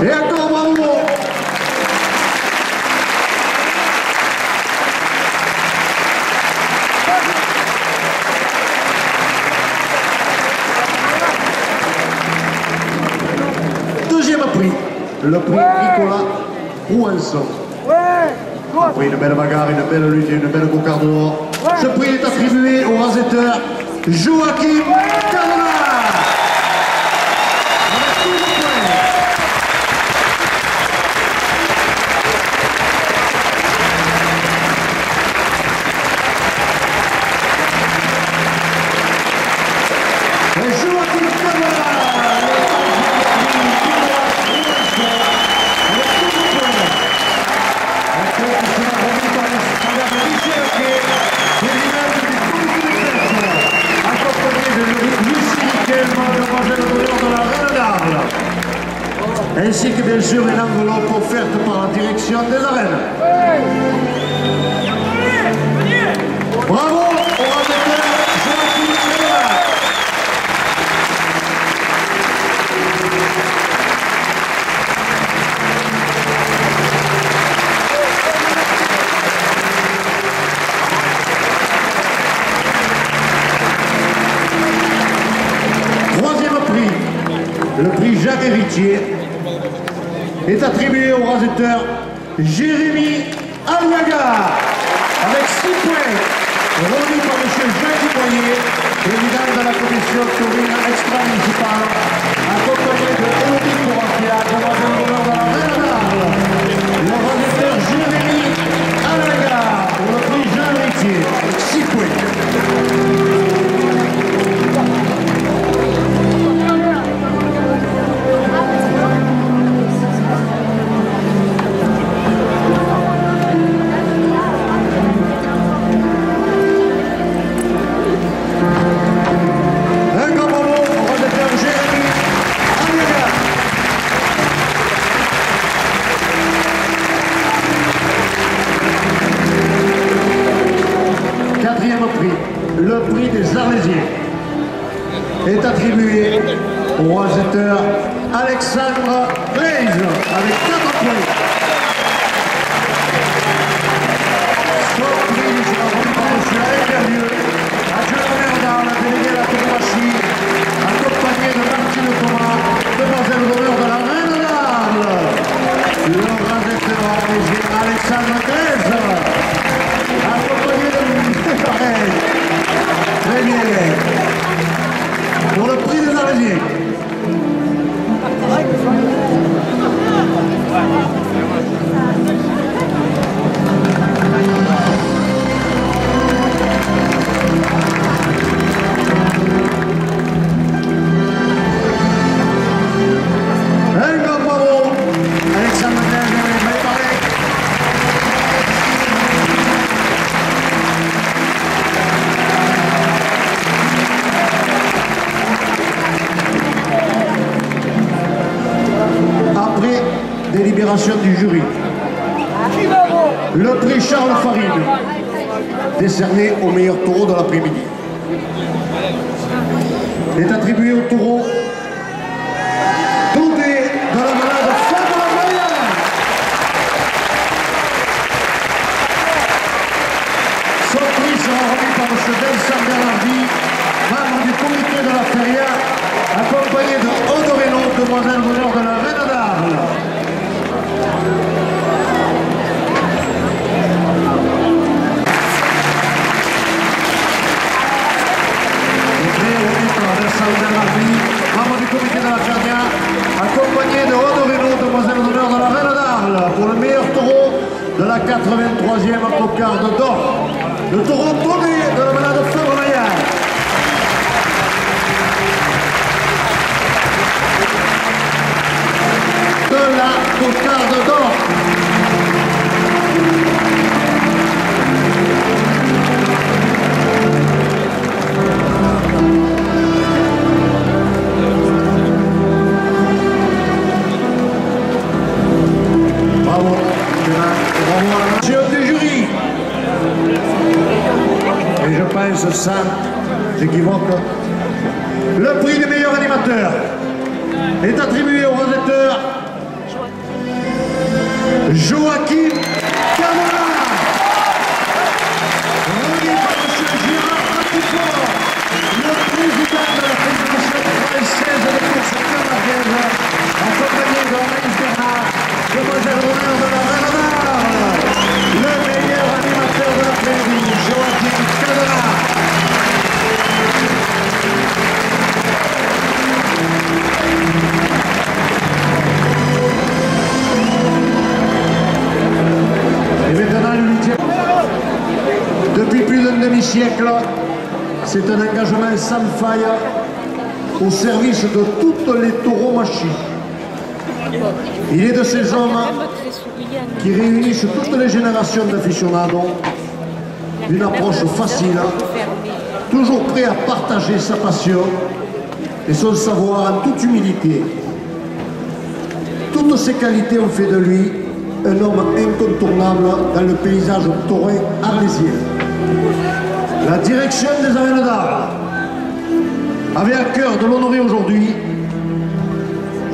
D: Et encore bravo. Deuxième prix, le prix Nicolas Rouenson. Après une belle bagarre, une belle lutte, une belle cocarde d'or. Ce prix est attribué au rasetteur Joachim Cardona. Ainsi que bien sûr une enveloppe offerte par la direction des arènes. Bravo au rasetteur Joachim Cardona. Troisième prix, le prix Jacques Héritier, est attribué au rasetteur Jérémy Aliaga avec 6 points remis par M. Jacques Boyer, président de la commission taurine extra-municipale, accompagné de Élodie Courafia, demoiselle d'honneur de la Reine d'Arles. Le rasetteur Jérémy Aliaga pour le prix Jean Héritier avec 6 points. Le prix des Arlésiens est attribué au rasetteur Alexandre Blaise avec 4 points. Ce prix sera remis par M. Alain Berlieu, adjoint au maire d'Arles, délégué à la tauromachie, accompagné de Martine Thomas, demoiselle d'honneur de la Reine d'Arles. Le rasetteur arlésien Alexandre Blaise, accompagné de pareil. Très bien. Pour le prix des Arlésiens. Un grand bravo. Alexandre Blaise, préparé. Délibération du jury. Le prix Charles Farine, décerné au meilleur taureau de l'après-midi, est attribué au taureau Doudé de la malade Femme la Moyenne. Son prix sera remis par M. Vincent Bernardi, membre du comité de la feria, accompagné de Odoreno, demoiselle d'honneur de la Reine d'Arles. Membre du comité de la feria, accompagné de Odoreno, demoiselle d'honneur de la Reine d'Arles, pour le meilleur taureau de la 83e cocarde d'or. Le taureau Doudé de la malade Femme Moyenne. De la cocarde d'or. Bravo. Bravo à la nation du jury. équivoque. Le prix du meilleur animateur est attribué au réalisateur Joachim Camara. Remis par M. Gérard Rapoport, le président de la Fédération française de course canadienne, accompagné de Anaïs Bernard, demoiselle d'honneur de la Reine-Marne, le meilleur animateur de la prairie, Joachim Camara. Et maintenant, le 8e. Depuis plus d'un demi-siècle, c'est un engagement sans faille au service de toutes les tauromachie. Il est de ces hommes qui réunissent toutes les générations d'aficionados d'une approche facile, toujours prêt à partager sa passion et son savoir en toute humilité. Toutes ces qualités ont fait de lui un homme incontournable dans le paysage taurin arlésien. La direction des Arènes d'Arles avait à cœur de l'honorer aujourd'hui.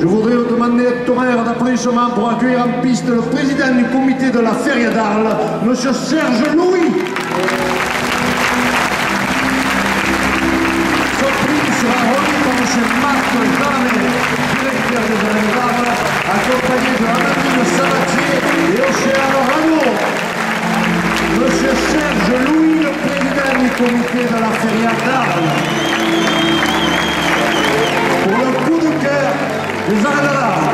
D: Je voudrais vous demander un tonnerre d'applaudissements pour accueillir en piste le président du comité de la Feria d'Arles, M. Serge Louis. Son prix sera remis par M. Marc Damet, directeur des Arènes d'Arles, accompagné de Amandine Sabatier et Océane Rano. M. Serge Louis, le président du comité de la Feria d'Arles. Pour le coup de cœur des Arènes d'Arles.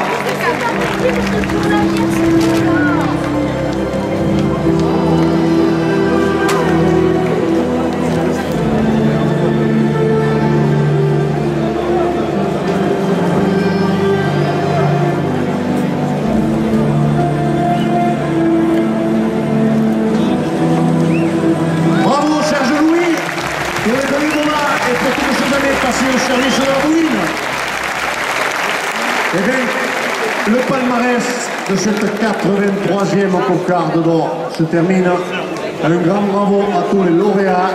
D: Au service de la ruine. Eh bien, le palmarès de cette 83e cocarde d'or se termine. Un grand bravo à tous les lauréats.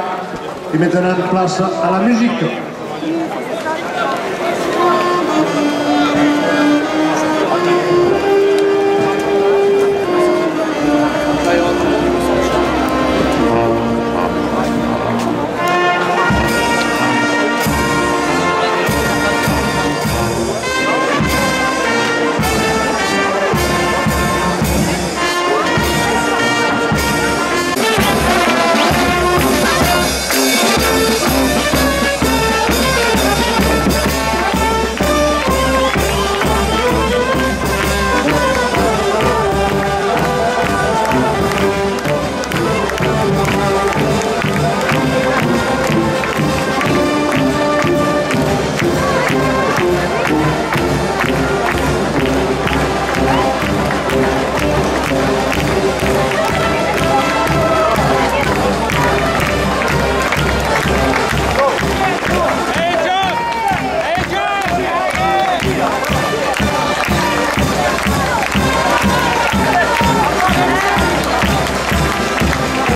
D: Et maintenant, place à la musique.